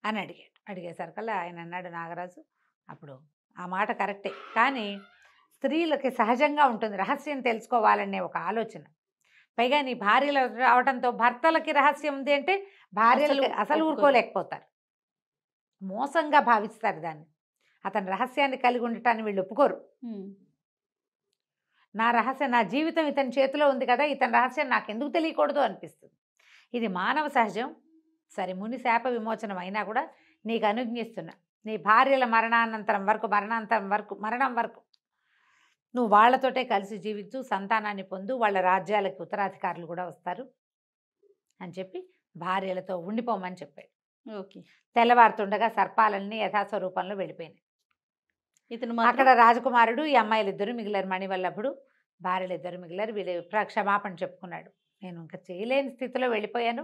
అని అడిగాడు. అడిగేసరికల్లా ఆయన అన్నాడు, నాగరాజు అప్పుడు ఆ మాట కరెక్టే, కానీ స్త్రీలకి సహజంగా ఉంటుంది రహస్యం తెలుసుకోవాలనే ఒక ఆలోచన, పైగా నీ భార్యలు రావడంతో భర్తలకి రహస్యం ఉంది అంటే భార్యలు అసలు ఊరుకోలేకపోతారు, మోసంగా భావిస్తారు దాన్ని, అతని రహస్యాన్ని కలిగి ఉండటాన్ని వీళ్ళు ఒప్పుకోరు. నా రహస్యం, నా జీవితం ఇతని చేతిలో ఉంది కదా, ఇతని రహస్యం నాకెందుకు తెలియకూడదు అనిపిస్తుంది. ఇది మానవ సహజం. సరే, ముని శాప విమోచనం అయినా కూడా నీకు అనుజ్ఞిస్తున్నా, నీ భార్యల మరణం వరకు నువ్వు వాళ్ళతోటే కలిసి జీవించు, సంతానాన్ని పొందు, వాళ్ళ రాజ్యాలకు ఉత్తరాధికారులు కూడా వస్తారు అని చెప్పి భార్యలతో ఉండిపోమని చెప్పాడు. ఓకే. తెల్లవారుతుండగా సర్పాలన్నీ యథాస్వరూపంలో వెళ్ళిపోయినాయి. అక్కడ రాజకుమారుడు, ఈ అమ్మాయిలు ఇద్దరు మిగిలారు, మణివల్లభుడు, భార్యలు ఇద్దరు మిగిలారు. వీళ్ళు క్షమాపణ చెప్పుకున్నాడు, నేను ఇంకా చేయలేని స్థితిలో వెళ్ళిపోయాను,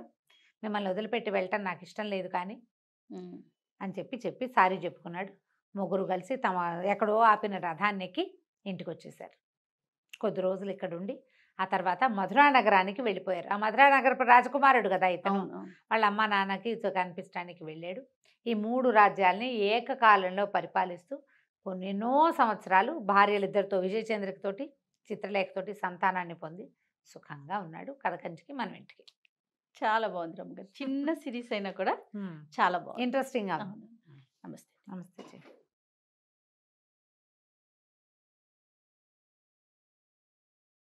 మిమ్మల్ని వదిలిపెట్టి వెళ్ళటం నాకు ఇష్టం లేదు కానీ అని చెప్పి సారీ చెప్పుకున్నాడు. ముగ్గురు కలిసి తమ ఎక్కడో ఆపిన రథాన్ని ఎక్కి ఇంటికి వచ్చేసారు. కొద్ది రోజులు ఇక్కడ ఉండి ఆ తర్వాత మధురా నగరానికి వెళ్ళిపోయారు. ఆ మధురా నగరపు రాజకుమారుడు కదా ఇతను. వాళ్ళ అమ్మ నాన్నకి కనిపించడానికి వెళ్ళాడు. ఈ 3 రాజ్యాల్ని ఏకకాలంలో పరిపాలిస్తూ ఎన్నో సంవత్సరాలు భార్యలిద్దరితో విజయచంద్రికతోటి చిత్రలేఖతోటి సంతానాన్ని పొంది సుఖంగా ఉన్నాడు. కథ కంచికి మనం ఇంటికి. చాలా బాగుంది రమ్మ గారు. చిన్న సిరీస్ అయినా కూడా చాలా బాగుంది. ఇంట్రెస్టింగ్ గా ఉంది. అవును.